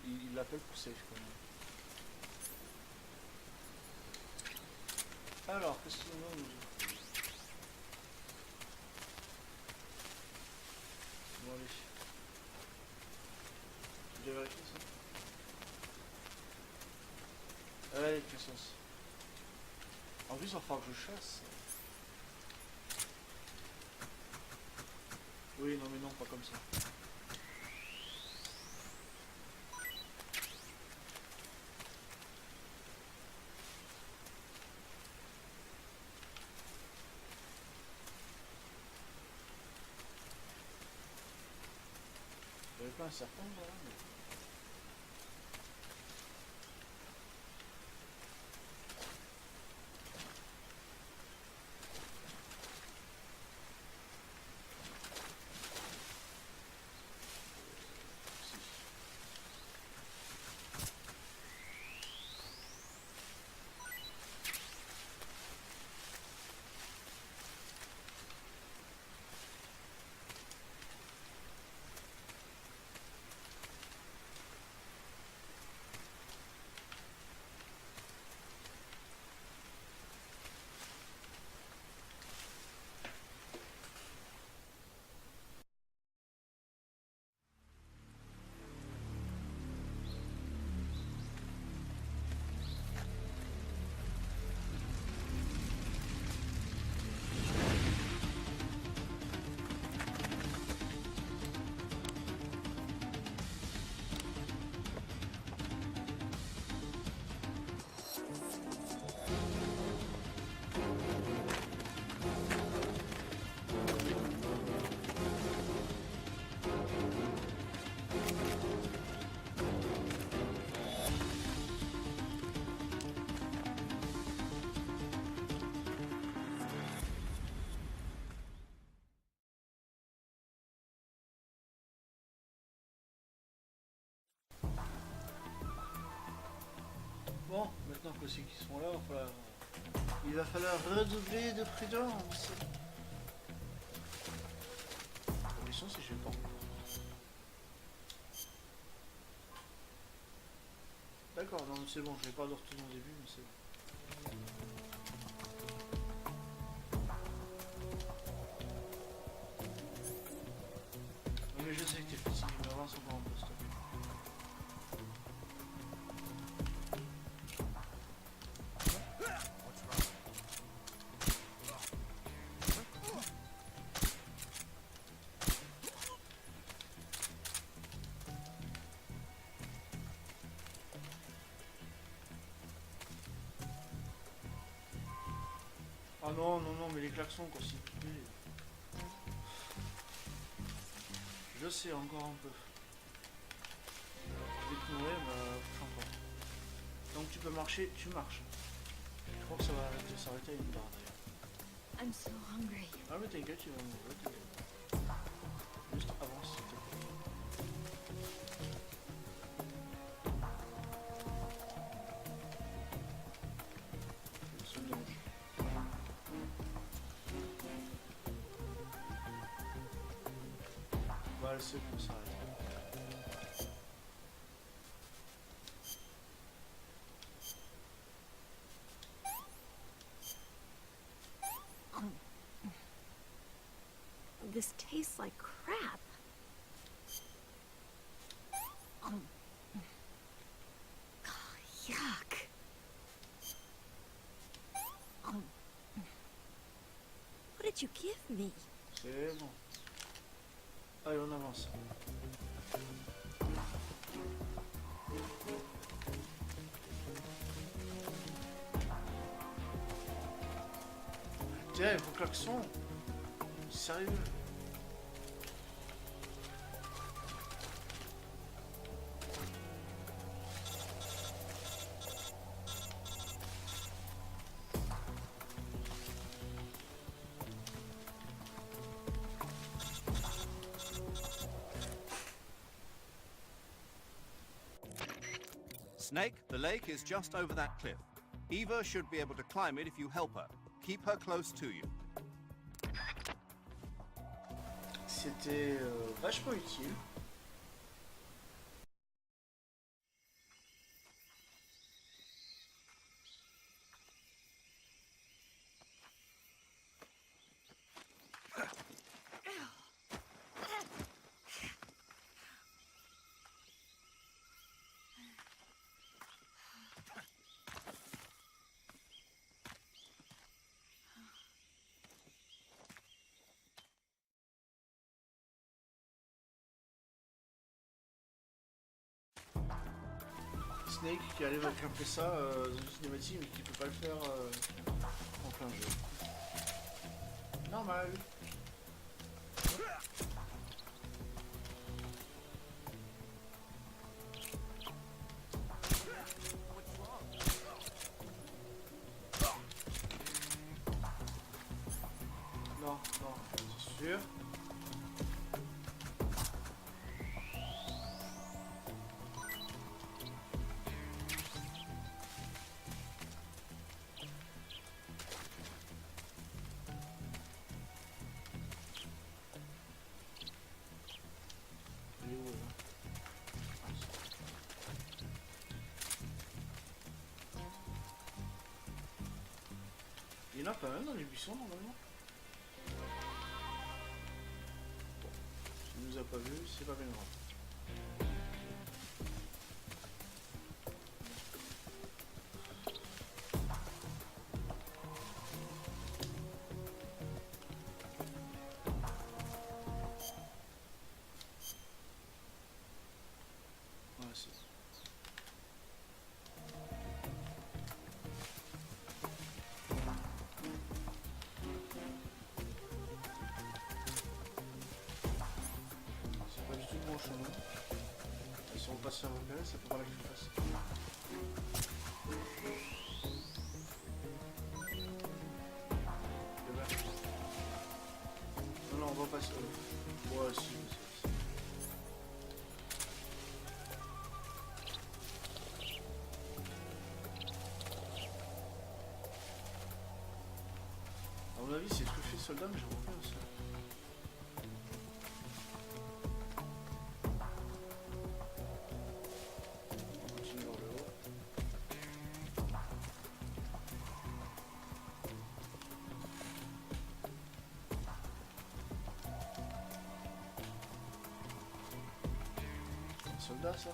Speaker 1: il l'appelle pour save quand même. Alors, qu'est-ce qu'il nous dit? Bon, allez. Tu dois vérifier ça? Allez, puissance. En plus, il va falloir que je chasse. Oui, non, mais non, pas comme ça. un serpent, voilà. Mais... Bon, maintenant que c'est qu'ils sont là, il va falloir redoubler de prudence. La question c'est que je vais pas. D'accord, non c'est bon, je vais pas de retourner au début, mais c'est bon. Mais je sais que t'es fatigué, mais avance encore un peu, stop. Ah non, non, non, mais les klaxons, quoi, s'il te plaît. Je sais, encore un peu. Dès que mourir, bah, encore. Donc tu peux marcher, tu marches. Je crois que ça va s'arrêter à une barre d'ailleurs.
Speaker 3: I'm so hungry.
Speaker 1: Ah mais t'inquiète, tu vas mourir, t'inquiète. Juste avance, s'il te plaît. C'est dommage. Bah c'est bon, ça arrête.
Speaker 3: This tastes like crap. Oh, yuck. What did you give me?
Speaker 1: C'est bon. Allez, on avance. Tiens, il faut klaxon. Sérieux?
Speaker 5: Snake, the lake is just over that cliff. Eva should be able to climb it if you help her. Keep her close to you.
Speaker 1: C'était vachement utile. Snake qui arrive à grimper ça dans une cinématique mais qui peut pas le faire en plein jeu. Normal. Il y en a pas mal dans les buissons normalement. Bon, s'il nous a pas vu, c'est pas bien grave. Ouais, c'est... C'est pas du tout bon chemin. Et si on passe sur un repéré, c'est pas là qu'il faut passer. Et ben... Non, non, on va passer. Ouais, si, si. À mon avis, c'est truffé soldat, mais je vois pas ça. On continue vers le haut. Un soldat, ça?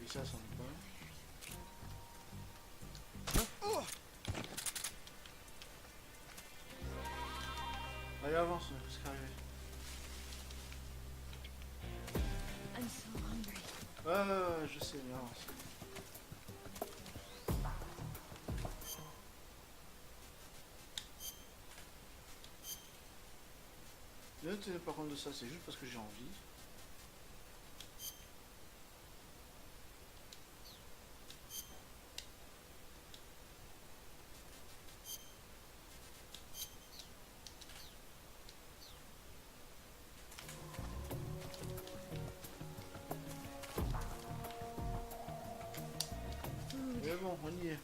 Speaker 1: Et ça, ça me pas. Allez, avance, on est arrivé.
Speaker 3: I'm so hungry.
Speaker 1: Ouais, je sais, mais avance. Ne tenez pas compte de ça, c'est juste parce que j'ai envie. Mais bon, on y est.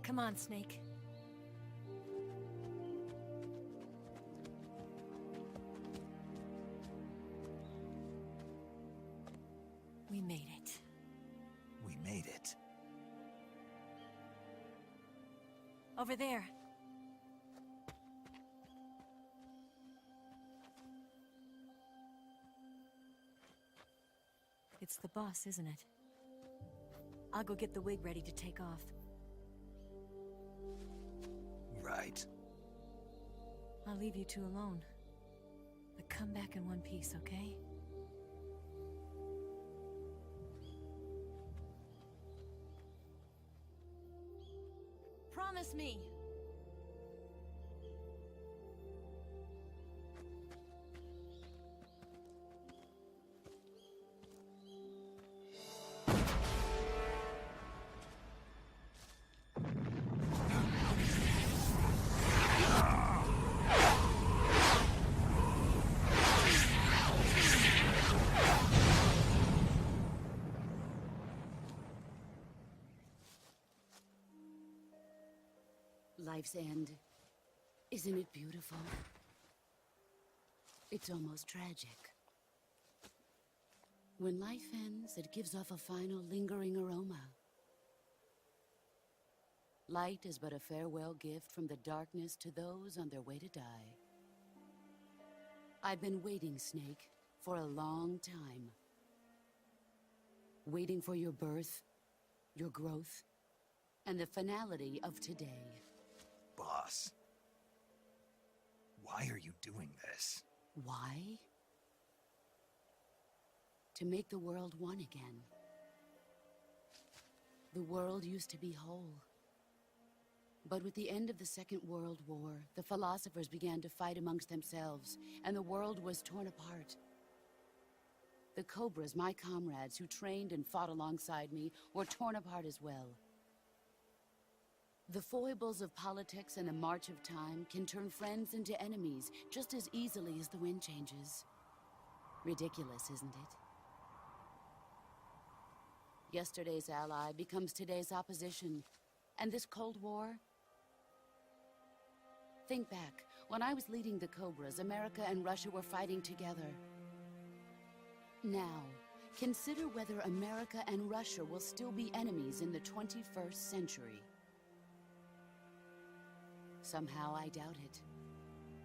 Speaker 3: Come on, Snake. We made it.
Speaker 4: We made it.
Speaker 3: Over there. It's the boss, isn't it? I'll go get the wig ready to take off.
Speaker 4: Right.
Speaker 3: I'll leave you two alone. But come back in one piece, okay? Promise me!
Speaker 7: Life's end. Isn't it beautiful? It's almost tragic. When life ends, it gives off a final lingering aroma. Light is but a farewell gift from the darkness to those on their way to die. I've been waiting, Snake, for a long time. Waiting for your birth, your growth, and the finality of today.
Speaker 4: Boss, why are you doing this?
Speaker 7: Why? To make the world one again. The world used to be whole. But with the end of the Second World War, the philosophers began to fight amongst themselves, and the world was torn apart. The Cobras, my comrades who trained and fought alongside me, were torn apart as well. The foibles of politics and the march of time can turn friends into enemies just as easily as the wind changes. Ridiculous, isn't it? Yesterday's ally becomes today's opposition. And this Cold War? Think back. When I was leading the Cobras, America and Russia were fighting together. Now, consider whether America and Russia will still be enemies in the 21st century. Somehow I doubt it.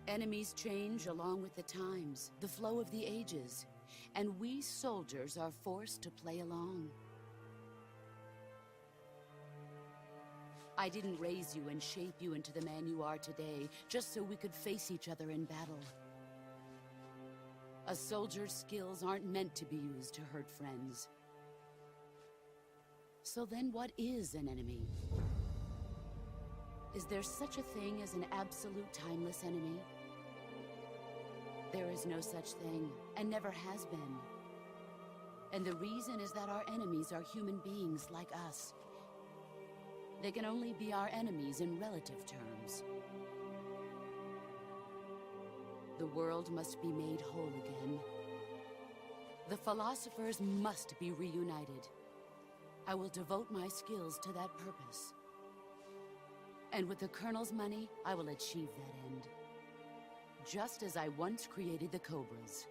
Speaker 7: Enemies change along with the times, the flow of the ages, and we soldiers are forced to play along. I didn't raise you and shape you into the man you are today, just so we could face each other in battle. A soldier's skills aren't meant to be used to hurt friends. So then what is an enemy? Is there such a thing as an absolute timeless enemy? There is no such thing, and never has been. And the reason is that our enemies are human beings like us. They can only be our enemies in relative terms. The world must be made whole again. The philosophers must be reunited. I will devote my skills to that purpose. And with the Colonel's money, I will achieve that end. Just as I once created the Cobras.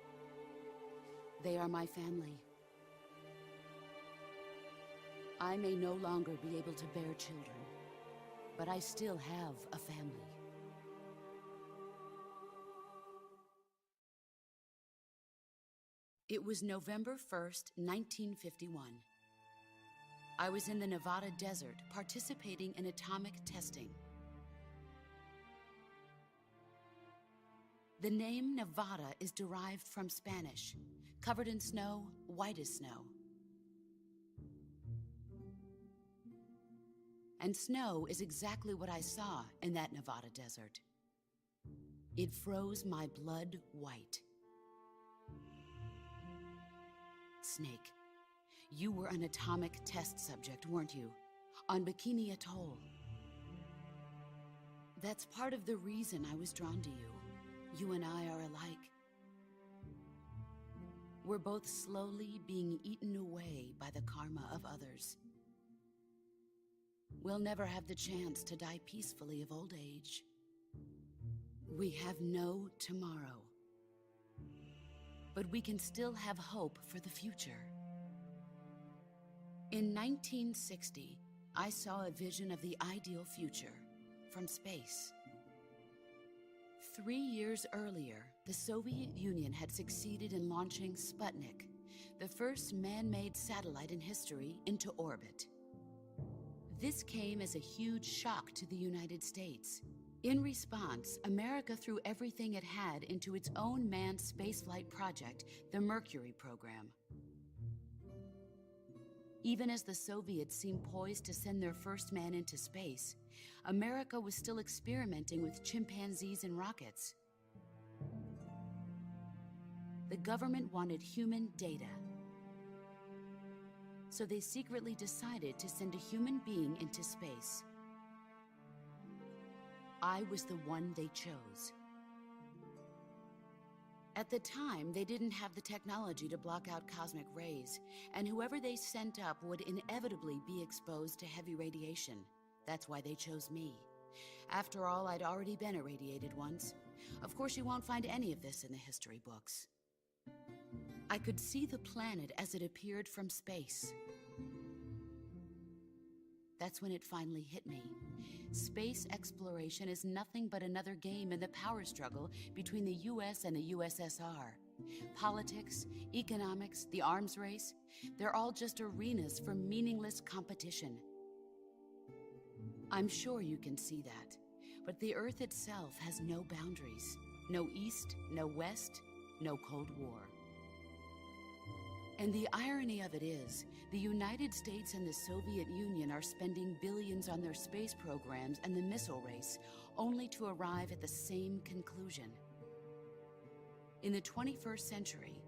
Speaker 7: They are my family. I may no longer be able to bear children, but I still have a family. It was November 1st, 1951. I was in the Nevada desert participating in atomic testing. The name Nevada is derived from Spanish, covered in snow, white as snow. And snow is exactly what I saw in that Nevada desert. It froze my blood white. Snake, you were an atomic test subject, weren't you? On Bikini Atoll. That's part of the reason I was drawn to you. You and I are alike. We're both slowly being eaten away by the karma of others. We'll never have the chance to die peacefully of old age. We have no tomorrow. But we can still have hope for the future. In 1960, I saw a vision of the ideal future from space. 3 years earlier, the Soviet Union had succeeded in launching Sputnik, the first man-made satellite in history, into orbit. This came as a huge shock to the United States. In response, America threw everything it had into its own manned spaceflight project, the Mercury program. Even as the Soviets seemed poised to send their first man into space, America was still experimenting with chimpanzees and rockets. The government wanted human data. So they secretly decided to send a human being into space. I was the one they chose. At the time, they didn't have the technology to block out cosmic rays, and whoever they sent up would inevitably be exposed to heavy radiation. That's why they chose me. After all, I'd already been irradiated once. Of course, you won't find any of this in the history books. I could see the planet as it appeared from space. That's when it finally hit me. Space exploration is nothing but another game in the power struggle between the US and the USSR. Politics, economics, the arms race, they're all just arenas for meaningless competition. I'm sure you can see that, but the Earth itself has no boundaries. No East, no West, no Cold War. And the irony of it is, the United States and the Soviet Union are spending billions on their space programs and the missile race, only to arrive at the same conclusion. In the 21st century,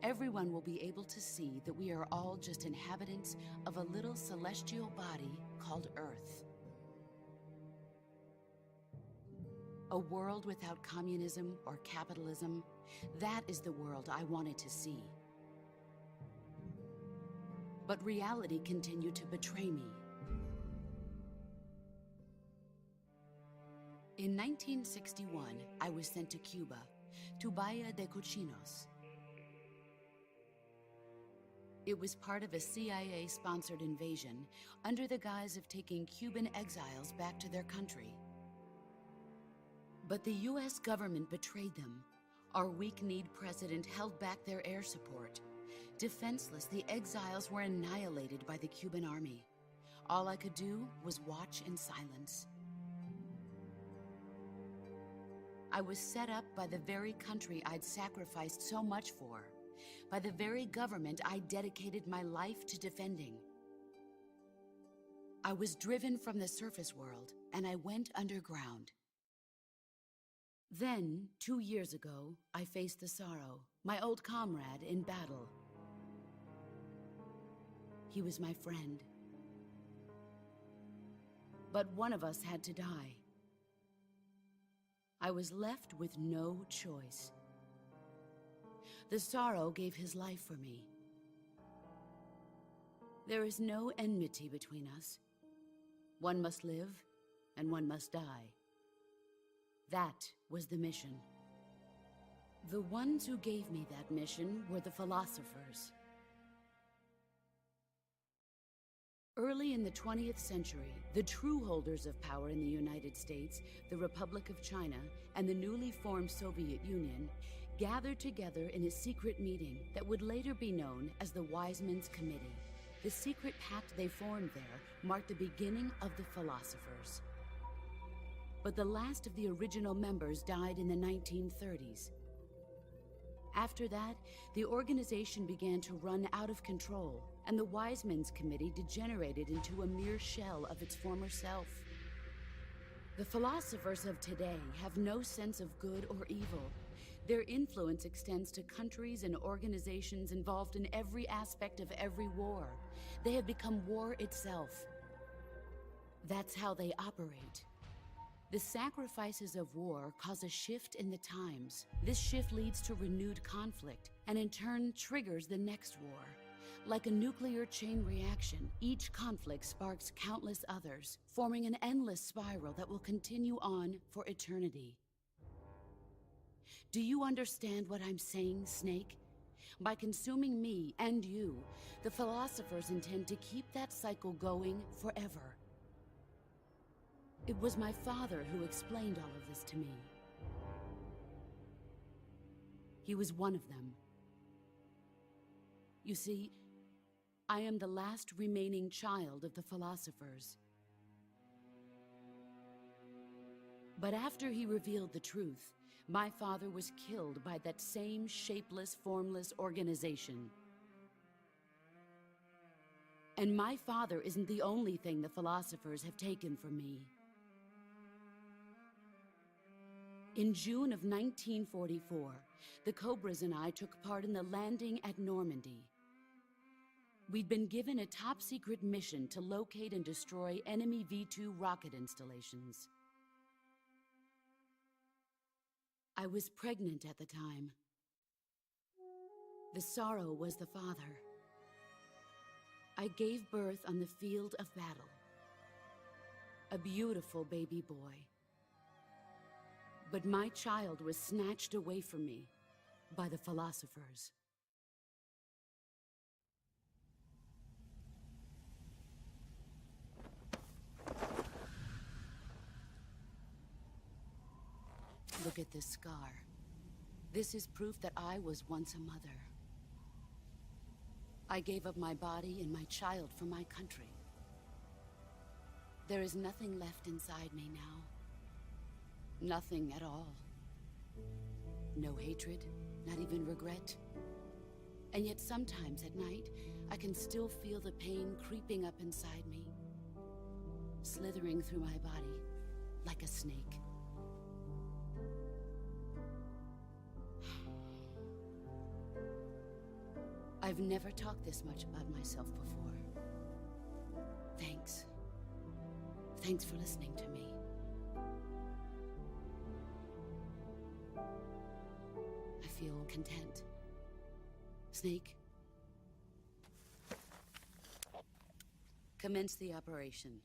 Speaker 7: everyone will be able to see that we are all just inhabitants of a little celestial body called Earth. A world without communism or capitalism, that is the world I wanted to see. But reality continued to betray me. In 1961, I was sent to Cuba, to Bahia de Cochinos. It was part of a CIA-sponsored invasion under the guise of taking Cuban exiles back to their country. But the US government betrayed them. Our weak-kneed president held back their air support. Defenseless, the exiles were annihilated by the Cuban army. All I could do was watch in silence. I was set up by the very country I'd sacrificed so much for, by the very government I dedicated my life to defending. I was driven from the surface world, and I went underground. Then, 2 years ago, I faced the Sorrow, my old comrade in battle. He was my friend. But one of us had to die. I was left with no choice. The Sorrow gave his life for me. There is no enmity between us. One must live, and one must die. That was the mission. The ones who gave me that mission were the philosophers. Early in the 20th century, the true holders of power in the United States, the Republic of China, and the newly formed Soviet Union gathered together in a secret meeting that would later be known as the Wiseman's Committee. The secret pact they formed there marked the beginning of the philosophers. But the last of the original members died in the 1930s. After that, the organization began to run out of control, and the Wiseman's Committee degenerated into a mere shell of its former self. The philosophers of today have no sense of good or evil. Their influence extends to countries and organizations involved in every aspect of every war. They have become war itself. That's how they operate. The sacrifices of war cause a shift in the times. This shift leads to renewed conflict, and in turn triggers the next war. Like a nuclear chain reaction, each conflict sparks countless others, forming an endless spiral that will continue on for eternity. Do you understand what I'm saying, Snake? By consuming me and you, the philosophers intend to keep that cycle going forever. It was my father who explained all of this to me. He was one of them. You see, I am the last remaining child of the philosophers. But after he revealed the truth, my father was killed by that same shapeless, formless organization. And my father isn't the only thing the philosophers have taken from me. In June of 1944, the Cobras and I took part in the landing at Normandy. We'd been given a top-secret mission to locate and destroy enemy V-2 rocket installations. I was pregnant at the time. The Sorrow was the father. I gave birth on the field of battle. A beautiful baby boy. But my child was snatched away from me by the philosophers. Look at this scar. This is proof that I was once a mother. I gave up my body and my child for my country. There is nothing left inside me now. Nothing at all. No hatred, not even regret. And yet sometimes at night, I can still feel the pain creeping up inside me, slithering through my body like a snake. I've never talked this much about myself before. Thanks. Thanks for listening to me. I feel content. Snake, commence the operation.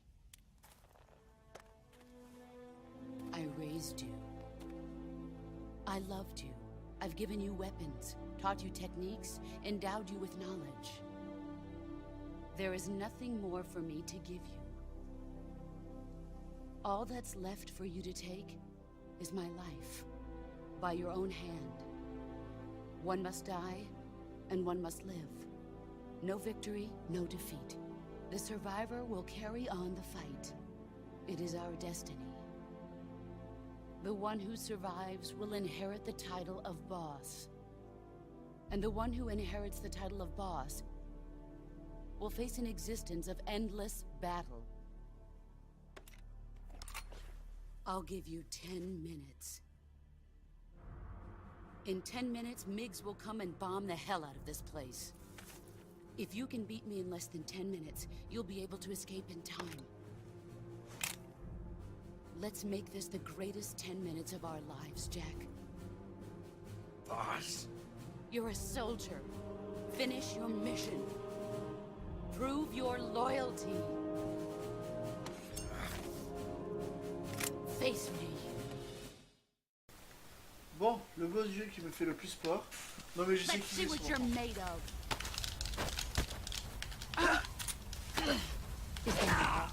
Speaker 7: I raised you. I loved you. I've given you weapons, taught you techniques, endowed you with knowledge. There is nothing more for me to give you. All that's left for you to take is my life, by your own hand. One must die, and one must live. No victory, no defeat. The survivor will carry on the fight. It is our destiny. The one who survives will inherit the title of boss. And the one who inherits the title of boss will face an existence of endless battle. I'll give you 10 minutes. In 10 minutes, Miggs will come and bomb the hell out of this place. If you can beat me in less than 10 minutes, you'll be able to escape in time. Let's make this the greatest 10 minutes of our lives, Jack.
Speaker 4: Boss?
Speaker 7: You're a soldier. Finish your mission. Prove your loyalty. Face me.
Speaker 1: Bon, le boss du jeu qui me fait le plus peur. Non mais je sais
Speaker 7: Let's
Speaker 1: qu'il
Speaker 7: see
Speaker 1: est
Speaker 7: what
Speaker 1: souvent.
Speaker 7: you're made of. Is that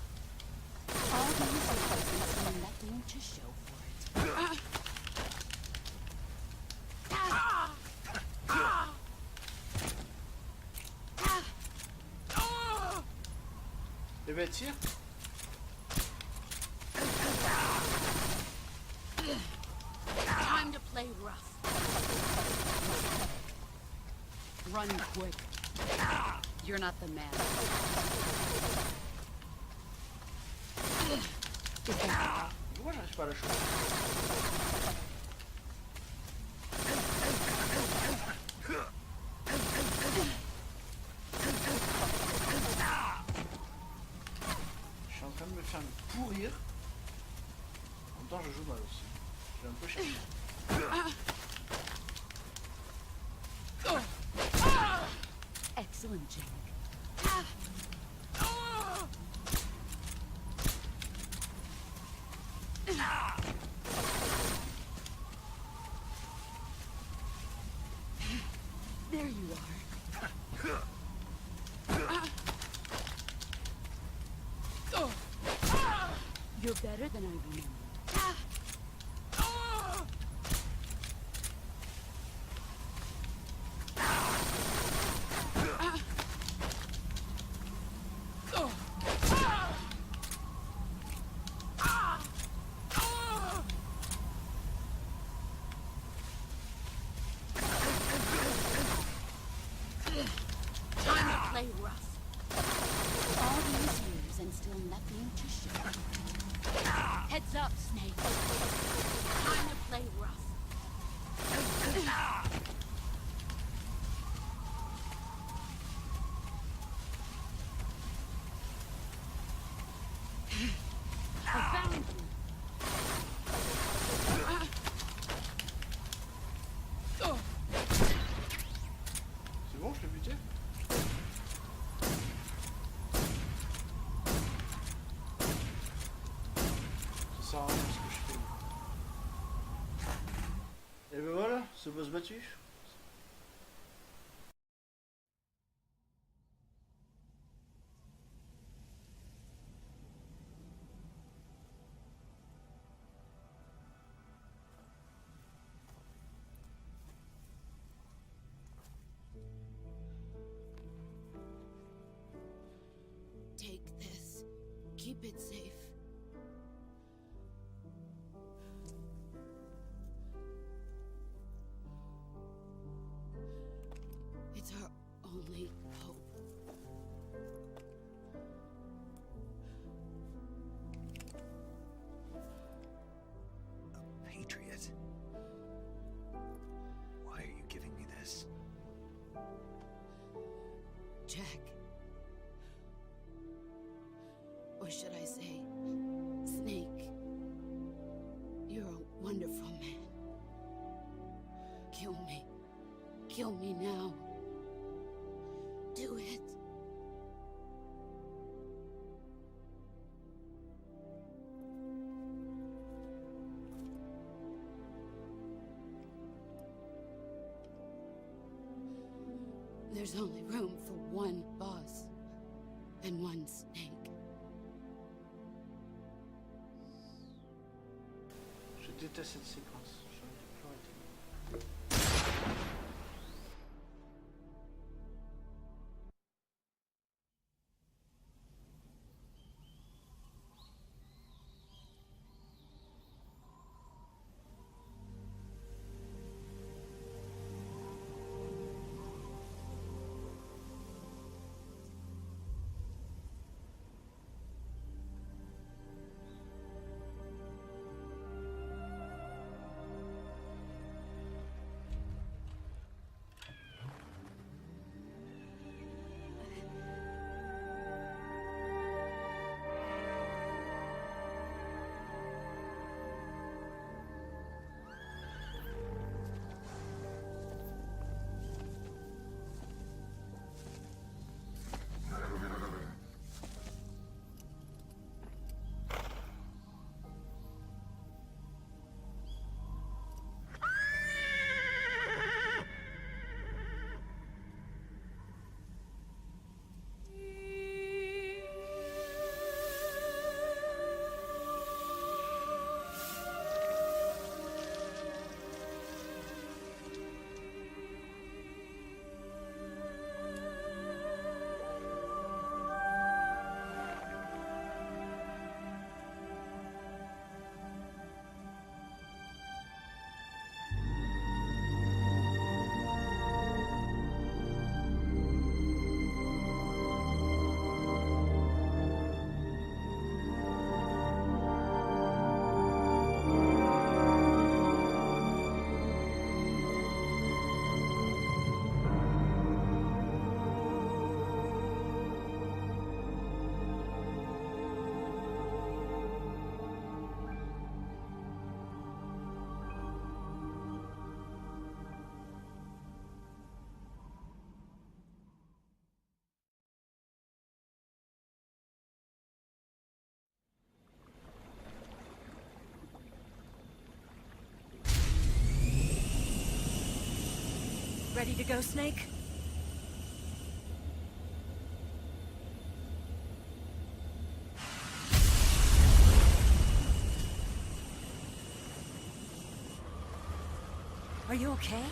Speaker 7: all these weapons and nothing to show for it?
Speaker 1: Eh ben tire.
Speaker 7: Time to play rough. Run quick. You're not the man.
Speaker 1: Pourquoi j'arrive pas à la choper? Je suis en train de me faire pourrir. En même temps je joue mal aussi. Je vais un peu chercher.
Speaker 7: Excellent, Jack. There you are. You're better than I remember. Time to play rough. All these years and still nothing to show. Heads up, Snake. Time to play rough. I found you.
Speaker 1: C'est bon, je l'ai buté? Ça sert à rien ce que je fais. Et ben voilà, ce boss battu.
Speaker 7: Take this. Keep it safe. should I say? Snake. You're a wonderful man. Kill me. Kill me now. Do it. There's only room for one boss and one snake.
Speaker 1: Je déteste cette séquence. J'en ai plus arrêté.
Speaker 3: Ready to go, Snake? Are you okay?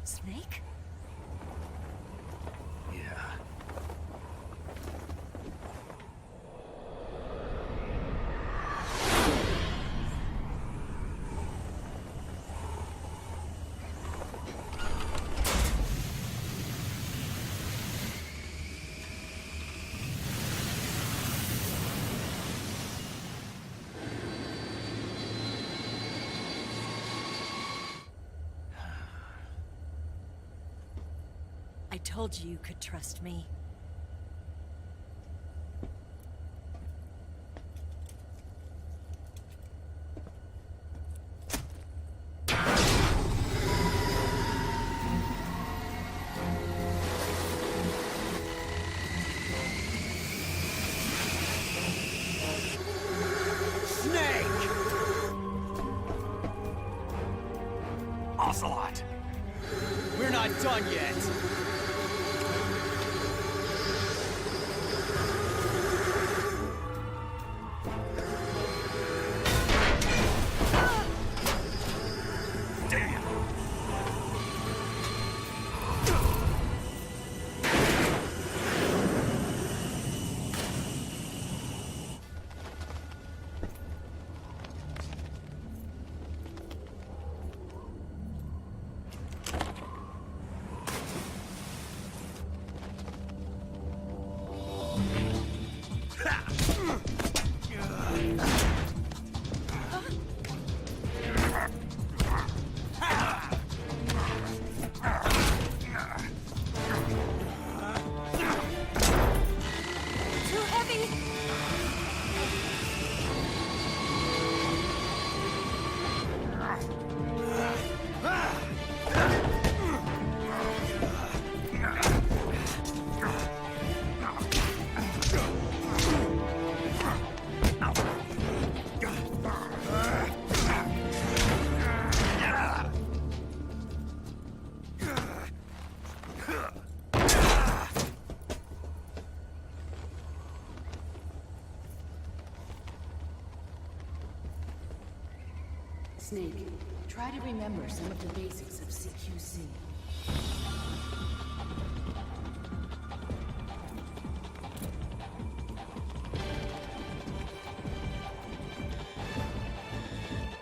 Speaker 3: Snake?
Speaker 4: Yeah.
Speaker 3: I told you you could trust me.
Speaker 8: Snake!
Speaker 4: Ocelot!
Speaker 8: We're not done yet.
Speaker 4: Damn!
Speaker 3: me!
Speaker 7: Snake, try to remember some of the basics of CQC.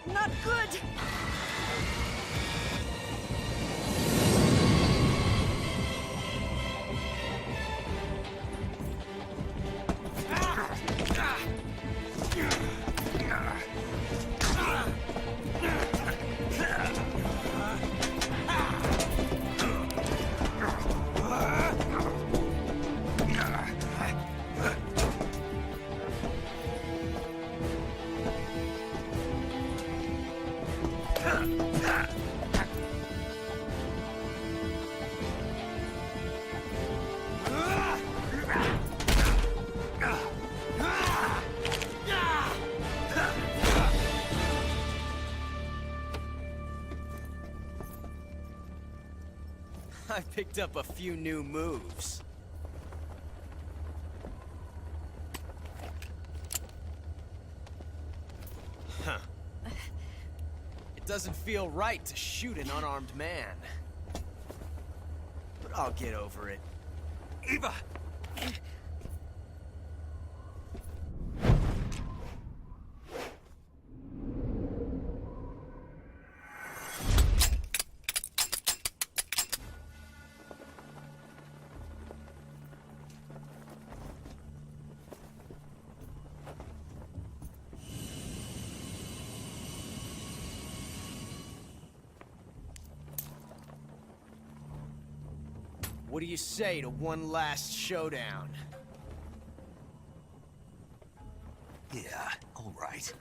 Speaker 3: Not good!
Speaker 8: I picked up a few new moves. Huh. It doesn't feel right to shoot an unarmed man. But I'll get over it.
Speaker 4: Eva!
Speaker 8: What do you say to one last showdown?
Speaker 4: Yeah, all right.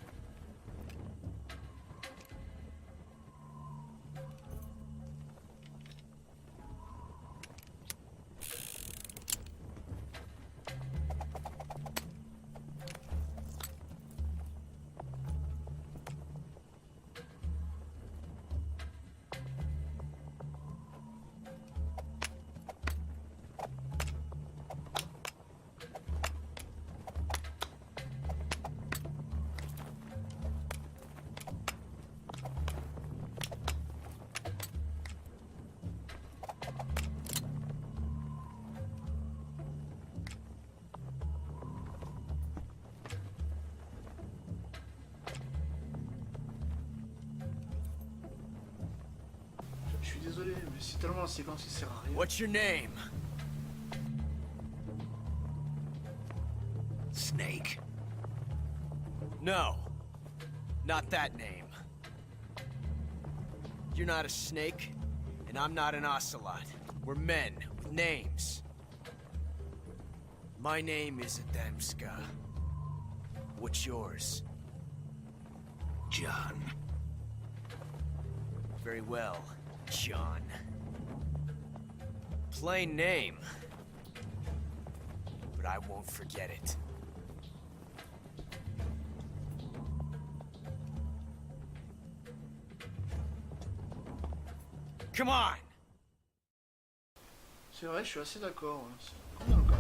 Speaker 1: Je suis désolé, mais c'est tellement la séquence qui sert à rien.
Speaker 8: What's your name?
Speaker 4: Snake.
Speaker 8: No. Not that name. You're not a snake, and I'm not an ocelot. We're men with names. My name is Adamska. What's yours?
Speaker 4: John.
Speaker 8: Very well, John. Plain name. But I won't forget it. Come on!
Speaker 1: C'est vrai, je suis assez d'accord. Ouais. C'est comme dans le cas.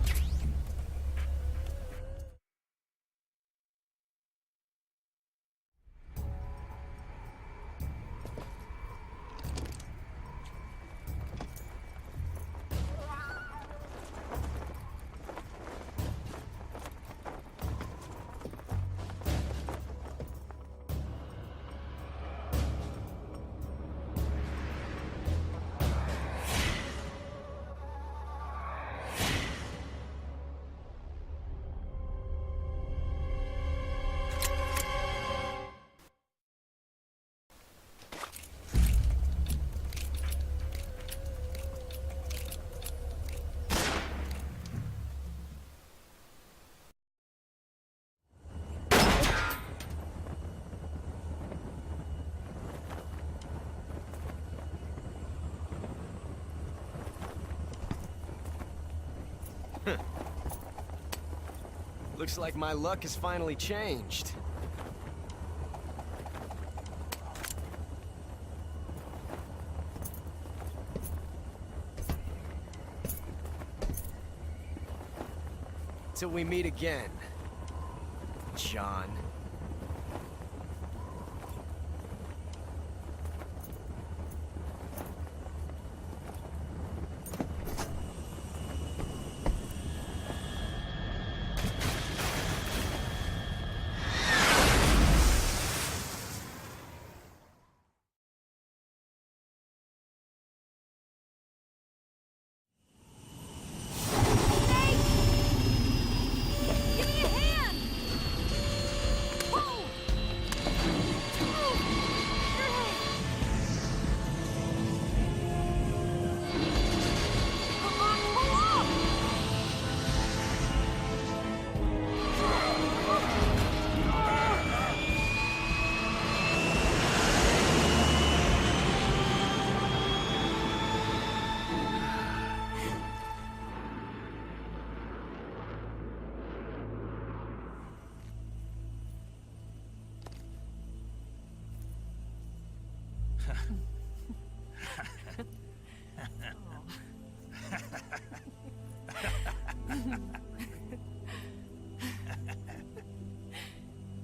Speaker 8: Looks like my luck has finally changed. Till we meet again, John.
Speaker 3: Give me a hand! Whoa! Come on, pull up!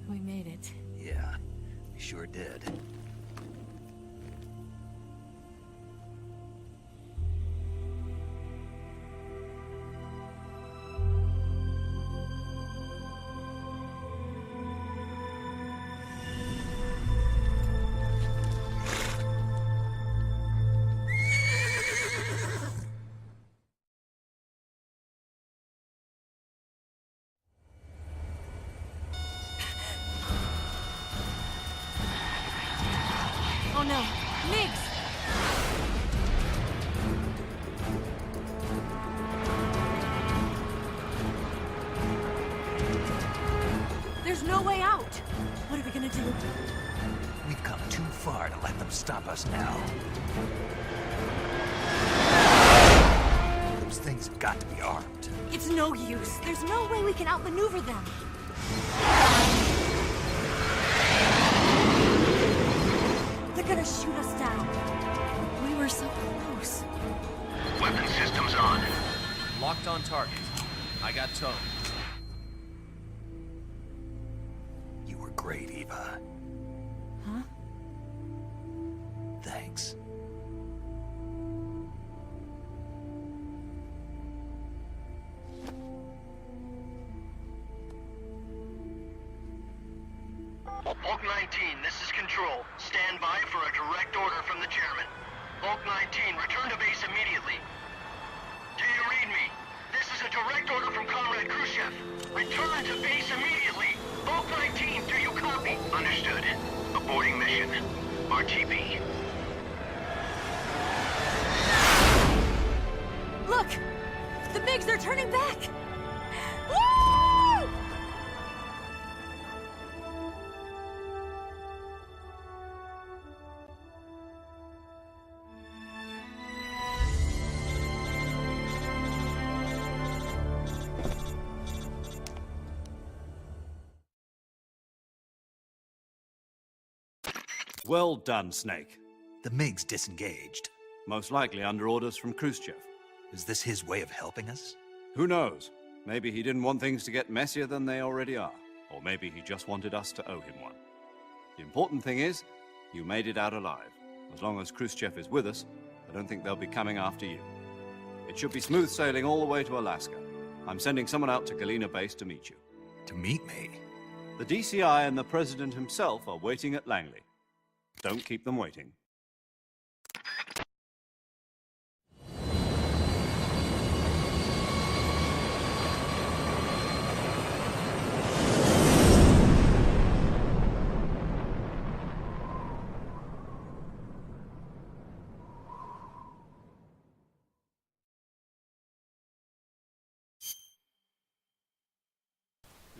Speaker 3: We made it.
Speaker 4: Yeah, we sure did.
Speaker 3: Oh no, Migs! There's no way out! What are we gonna do?
Speaker 4: We've come too far to let them stop us now. Those things have got to be armed.
Speaker 3: It's no use. There's no way we can outmaneuver them. They're gonna shoot us down. We were so close.
Speaker 9: Weapon systems on.
Speaker 8: Locked on target. I got towed.
Speaker 4: You were great, Eva.
Speaker 3: Huh?
Speaker 4: Thanks.
Speaker 9: Hulk 19, this is Control. Stand by for a direct order from the chairman. Hulk 19, return to base immediately. Do you read me? This is a direct order from Comrade Khrushchev. Return to base immediately. Hulk 19, do you copy? Understood. Aborting mission. RTB.
Speaker 3: Look! The Migs are turning back! Woo!
Speaker 5: Well done, Snake.
Speaker 4: The MiGs disengaged.
Speaker 5: Most likely under orders from Khrushchev.
Speaker 4: Is this his way of helping us?
Speaker 5: Who knows? Maybe he didn't want things to get messier than they already are. Or maybe he just wanted us to owe him one. The important thing is, you made it out alive. As long as Khrushchev is with us, I don't think they'll be coming after you. It should be smooth sailing all the way to Alaska. I'm sending someone out to Galena Base to meet you.
Speaker 4: To meet me?
Speaker 5: The DCI and the President himself are waiting at Langley. Don't keep them waiting.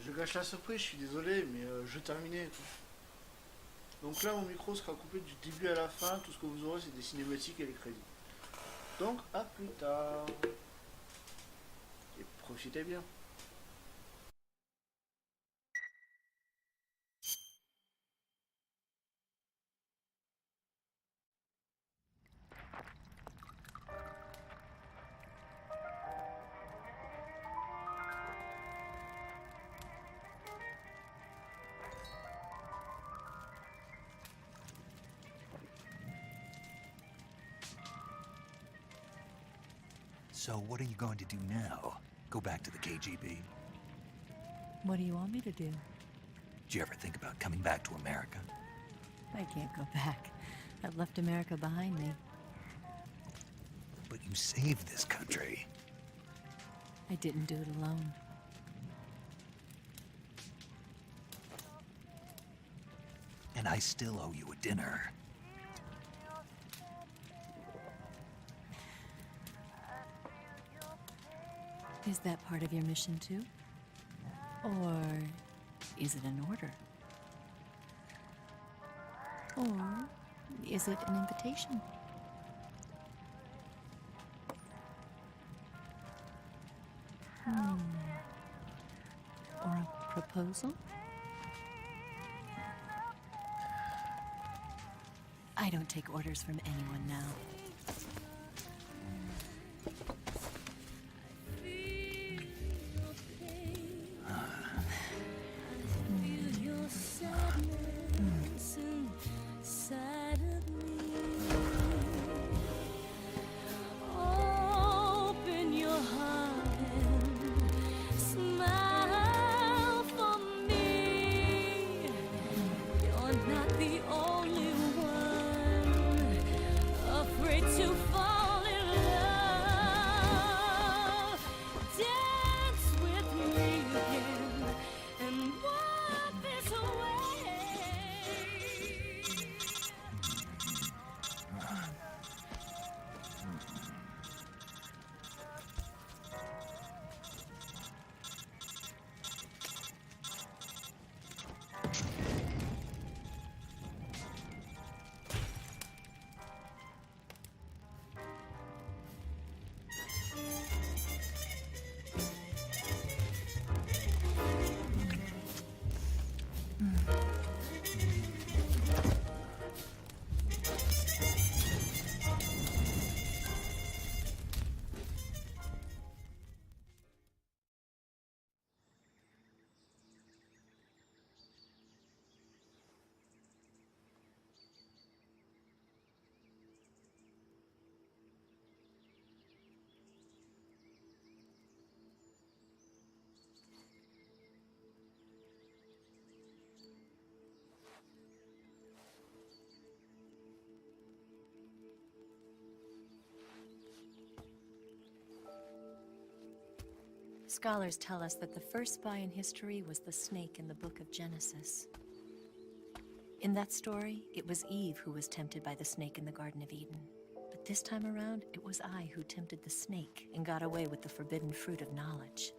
Speaker 1: Je gâche la surprise, je suis désolé, mais je terminais. Quoi. Donc là, mon micro sera coupé du début à la fin. Tout ce que vous aurez, c'est des cinématiques et les crédits. Donc, à plus tard. Et vous citez bien.
Speaker 4: So what are you going to do now? Go back to the KGB?
Speaker 3: What do you want me to do?
Speaker 4: Did you ever think about coming back to America?
Speaker 3: I can't go back. I've left America behind me.
Speaker 4: But you saved this country.
Speaker 3: I didn't do it alone.
Speaker 4: And I still owe you a dinner.
Speaker 3: Is that part of your mission too? Or is it an order? Or is it an invitation? Or a proposal? I don't take orders from anyone now. Scholars tell us that the first spy in history was the snake in the book of Genesis. In that story, it was Eve who was tempted by the snake in the Garden of Eden. But this time around, it was I who tempted the snake and got away with the forbidden fruit of knowledge.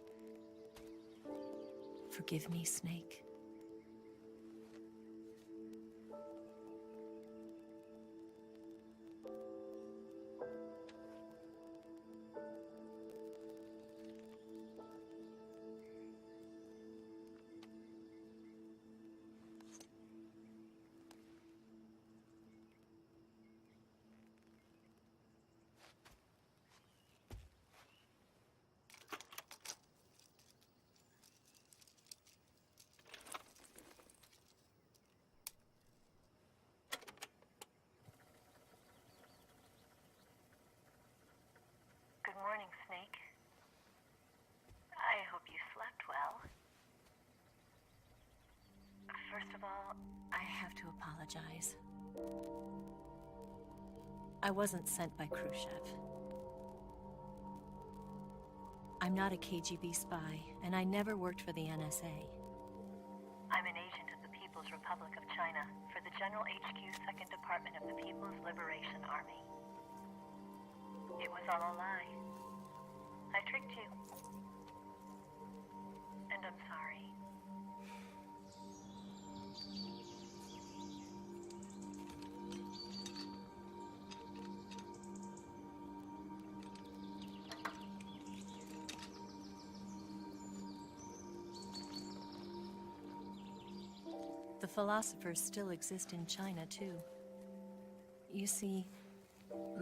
Speaker 3: Forgive me, Snake.
Speaker 10: Good morning, Snake. I hope you slept well. First of all,
Speaker 3: I have to apologize. I wasn't sent by Khrushchev. I'm not a KGB spy, and I never worked for the NSA.
Speaker 10: I'm an agent of the People's Republic of China for the General HQ 2nd Department of the People's Liberation Army. It was all a lie. I tricked you. And I'm sorry.
Speaker 3: philosophers still exist in China, too. You see,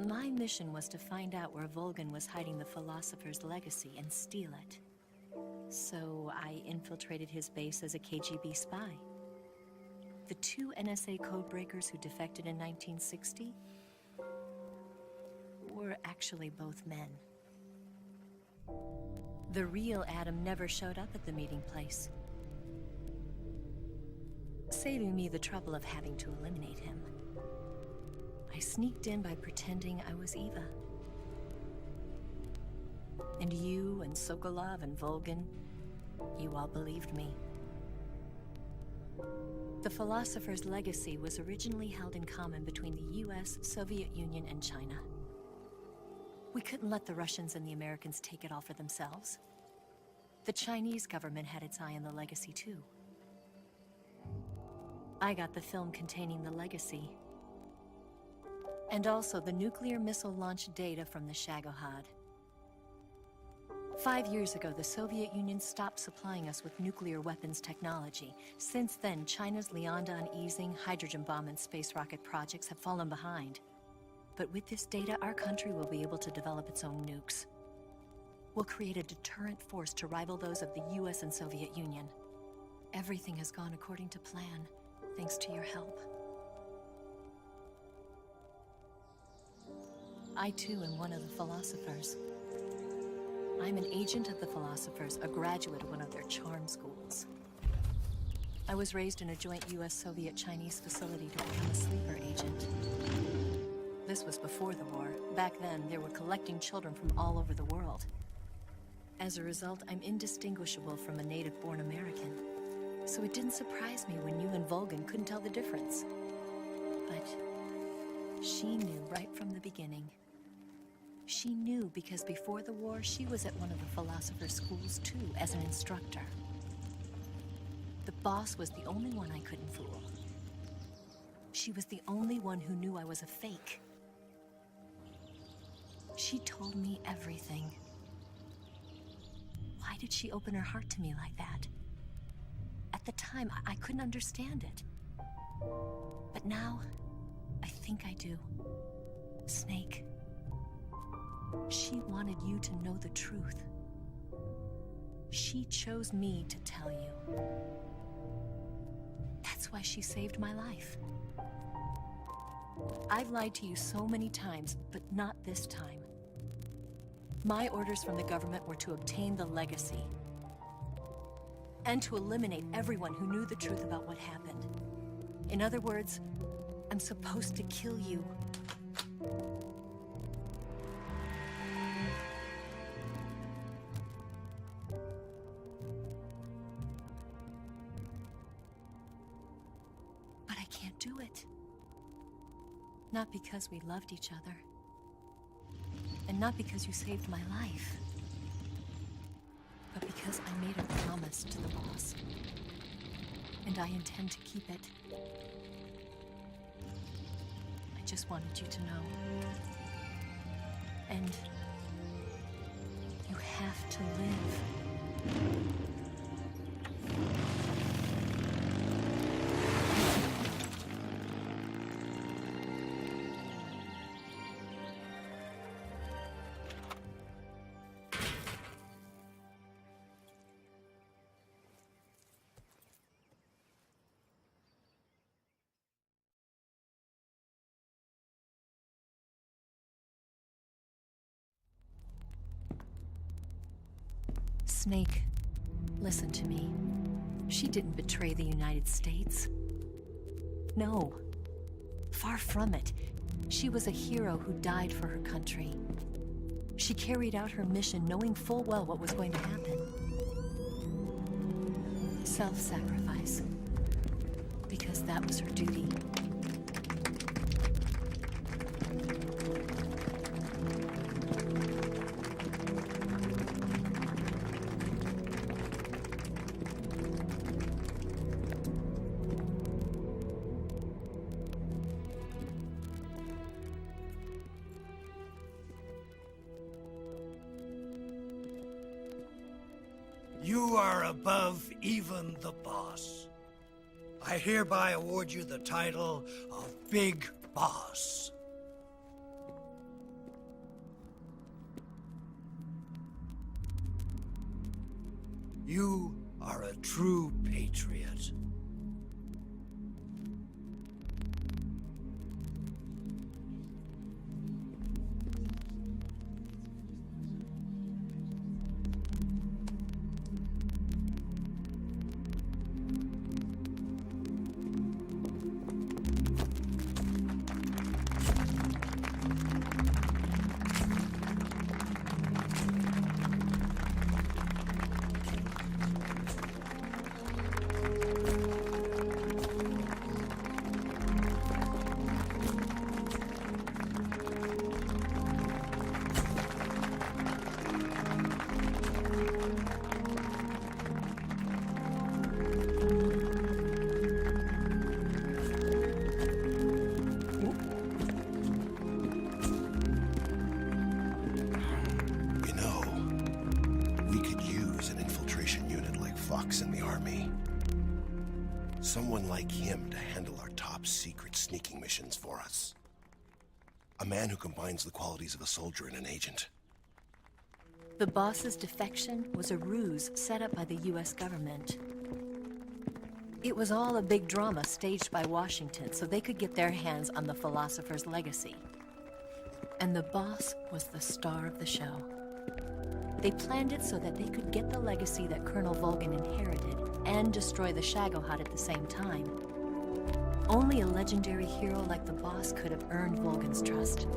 Speaker 3: my mission was to find out where Volgin was hiding the philosopher's legacy and steal it. So I infiltrated his base as a KGB spy. The 2 NSA codebreakers who defected in 1960 were actually both men. The real Adam never showed up at the meeting place, saving me the trouble of having to eliminate him. I sneaked in by pretending I was Eva. And you and Sokolov and Volgin, you all believed me. The philosopher's legacy was originally held in common between the US, Soviet Union, and China. We couldn't let the Russians and the Americans take it all for themselves. The Chinese government had its eye on the legacy, too. I got the film containing the legacy, and also the nuclear missile launch data from the Shagohod. 5 years ago, the Soviet Union stopped supplying us with nuclear weapons technology. Since then, China's Lianda and Easing hydrogen bomb and space rocket projects have fallen behind. But with this data, our country will be able to develop its own nukes. We'll create a deterrent force to rival those of the US and Soviet Union. Everything has gone according to plan, thanks to your help. I too am one of the philosophers. I'm an agent of the philosophers, a graduate of one of their charm schools. I was raised in a joint US-Soviet-Chinese facility to become a sleeper agent. This was before the war. Back then, they were collecting children from all over the world. As a result, I'm indistinguishable from a native-born American. So it didn't surprise me when you and Volgin couldn't tell the difference. But she knew right from the beginning. She knew because before the war, she was at one of the philosopher's schools too, as an instructor. The boss was the only one I couldn't fool. She was the only one who knew I was a fake. She told me everything. Why did she open her heart to me like that? At the time, I couldn't understand it. But now, I think I do. Snake. She wanted you to know the truth. She chose me to tell you. That's why she saved my life. I've lied to you so many times, but not this time. My orders from the government were to obtain the legacy and to eliminate everyone who knew the truth about what happened. In other words, I'm supposed to kill you. But I can't do it. Not because we loved each other. And not because you saved my life. But because I made a promise to the boss. And I intend to keep it. I just wanted you to know. And you have to live. Snake, listen to me. She didn't betray the United States. No. Far from it. She was a hero who died for her country. She carried out her mission knowing full well what was going to happen. Self-sacrifice. Because that was her duty.
Speaker 11: You are above even the boss. I hereby award you the title of Big Boss. You are a true patriot.
Speaker 12: In the army. Someone like him to handle our top secret sneaking missions for us. A man who combines the qualities of a soldier and an agent.
Speaker 3: The boss's defection was a ruse set up by the US government. It was all a big drama staged by Washington so they could get their hands on the philosopher's legacy. And the boss was the star of the show. They planned it so that they could get the legacy that Colonel Volgin inherited and destroy the Shagohod at the same time. Only a legendary hero like the boss could have earned Volgin's trust.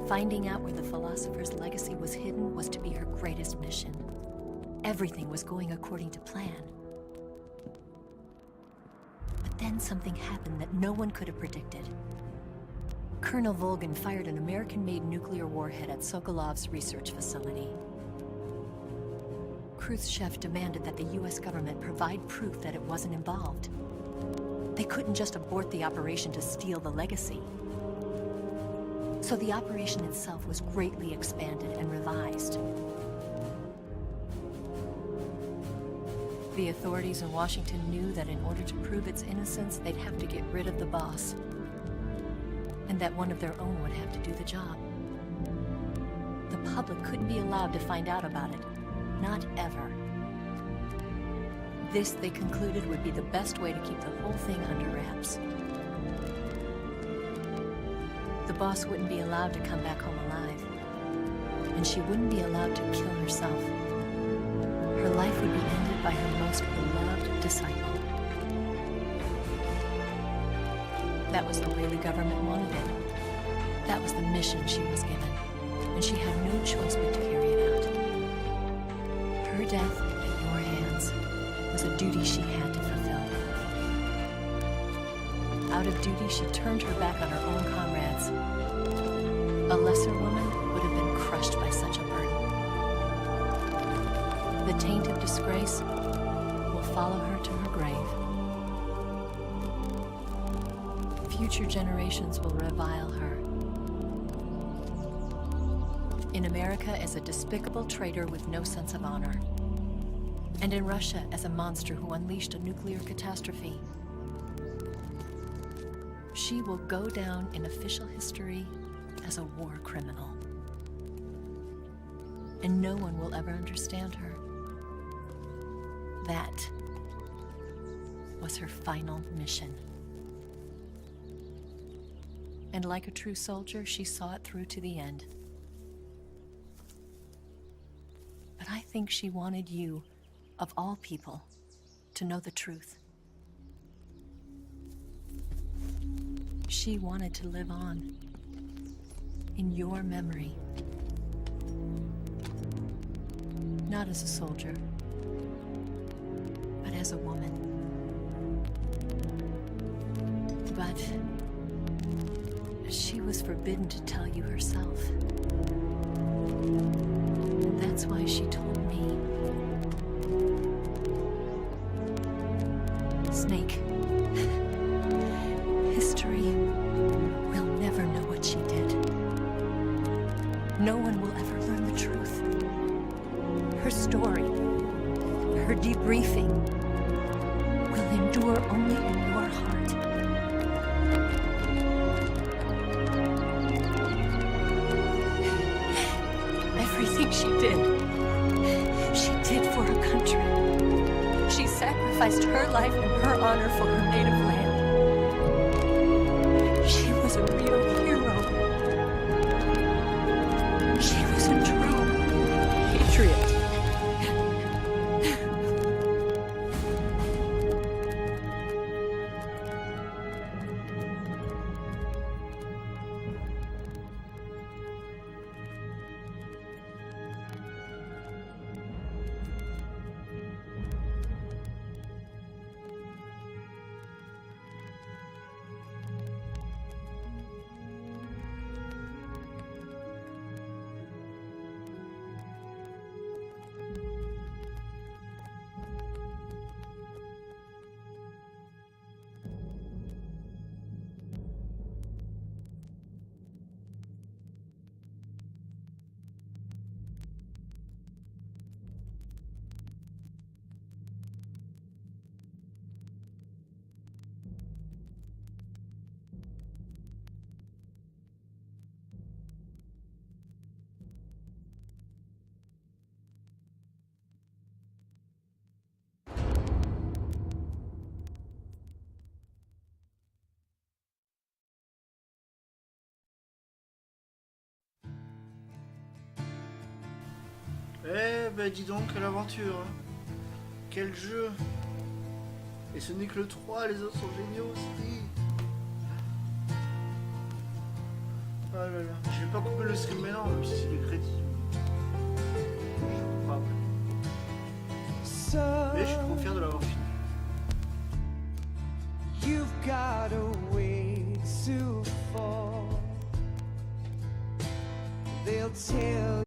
Speaker 3: Finding out where the philosopher's legacy was hidden was to be her greatest mission. Everything was going according to plan. But then something happened that no one could have predicted. Colonel Volgin fired an American-made nuclear warhead at Sokolov's research facility. Khrushchev demanded that the US government provide proof that it wasn't involved. They couldn't just abort the operation to steal the legacy. So the operation itself was greatly expanded and revised. The authorities in Washington knew that in order to prove its innocence, they'd have to get rid of the boss. And that one of their own would have to do the job. The public couldn't be allowed to find out about it. Not ever. This, they concluded, would be the best way to keep the whole thing under wraps. The boss wouldn't be allowed to come back home alive. And she wouldn't be allowed to kill herself. Her life would be ended by her most beloved disciple. That was the way the government wanted it. That was the mission she was given. And she had no choice but to carry it out. Her death at your hands was a duty she had to fulfill. Out of duty, she turned her back on her own comrades. A lesser woman would have been crushed by such a burden. The taint of disgrace will follow her to her grave. Future generations will revile her. In America as a despicable traitor with no sense of honor. And in Russia as a monster who unleashed a nuclear catastrophe. She will go down in official history as a war criminal. And no one will ever understand her. That was her final mission. And like a true soldier, she saw it through to the end. But I think she wanted you, of all people, to know the truth. She wanted to live on, in your memory. Not as a soldier, but as a woman. But she was forbidden to tell you herself. And that's why she told me. Snake, history will never know what she did. No one will ever learn the truth. Her story, her debriefing, will endure only in your heart. Everything she did for her country. She sacrificed her life and her honor for her native land. She was a real hero. She was a true patriot.
Speaker 1: Eh ben dis donc, quelle aventure hein. Quel jeu. Et ce n'est que le 3, les autres sont géniaux aussi. Oh là là, je vais pas couper le stream maintenant, même si c'est des crédits. Je comprends après. Mais je suis trop fier de l'avoir fini.
Speaker 13: You've got a way to fall. They'll tell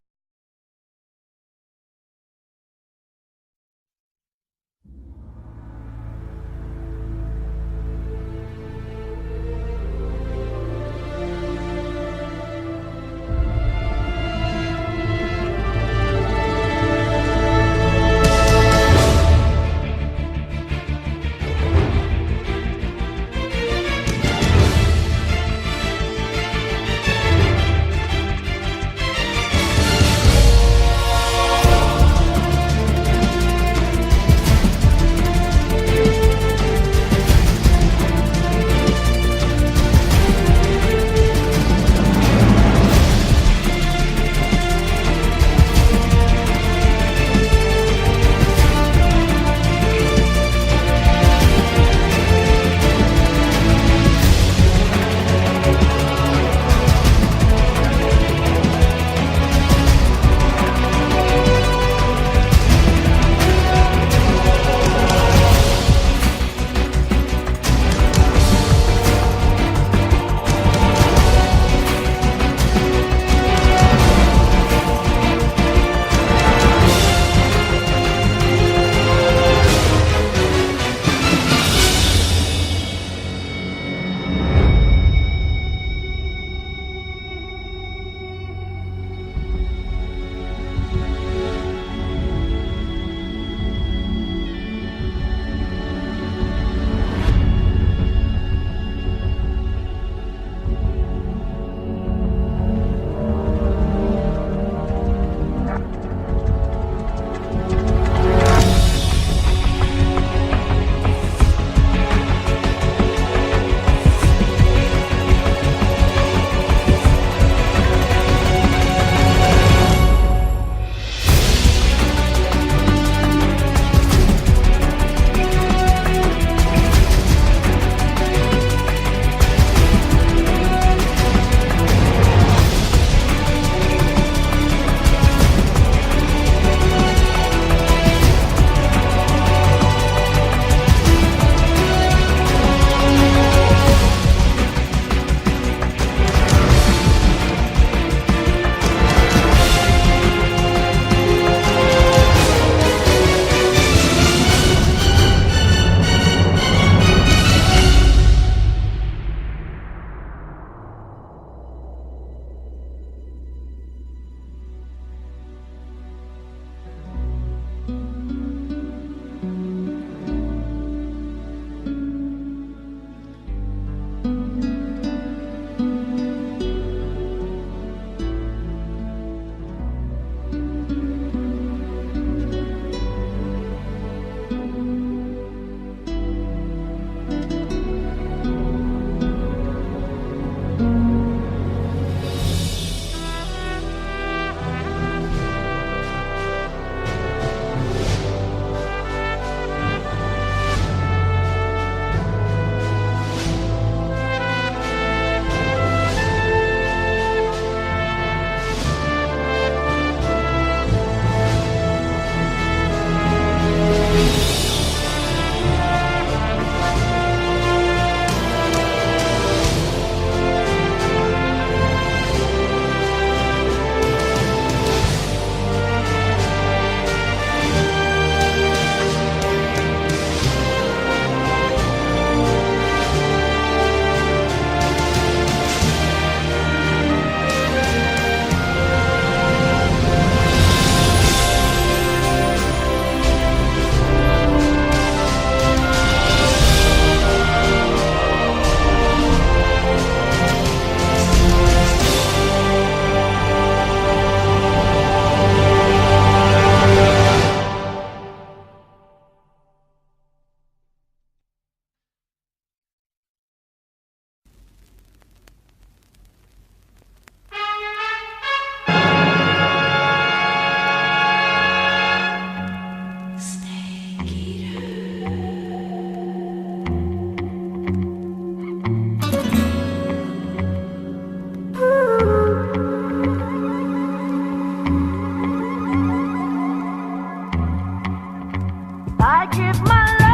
Speaker 13: I give my life.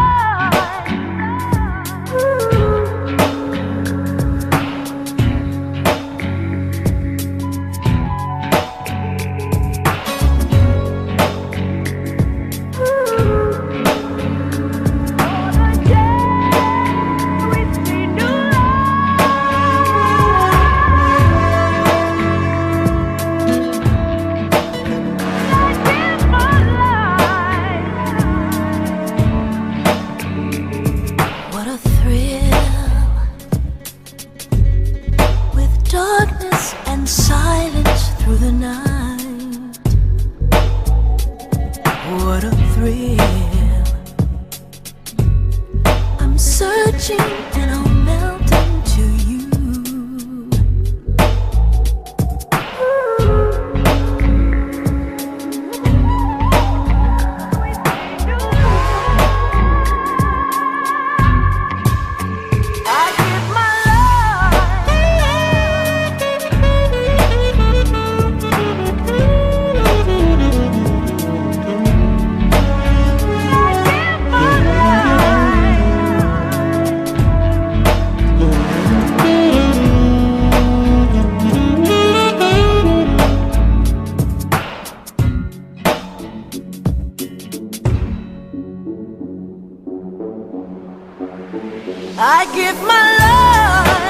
Speaker 14: What a thrill, with darkness and silence through the night. What a thrill, I'm searching and I'll melt into you.
Speaker 13: I give my life. I give my life.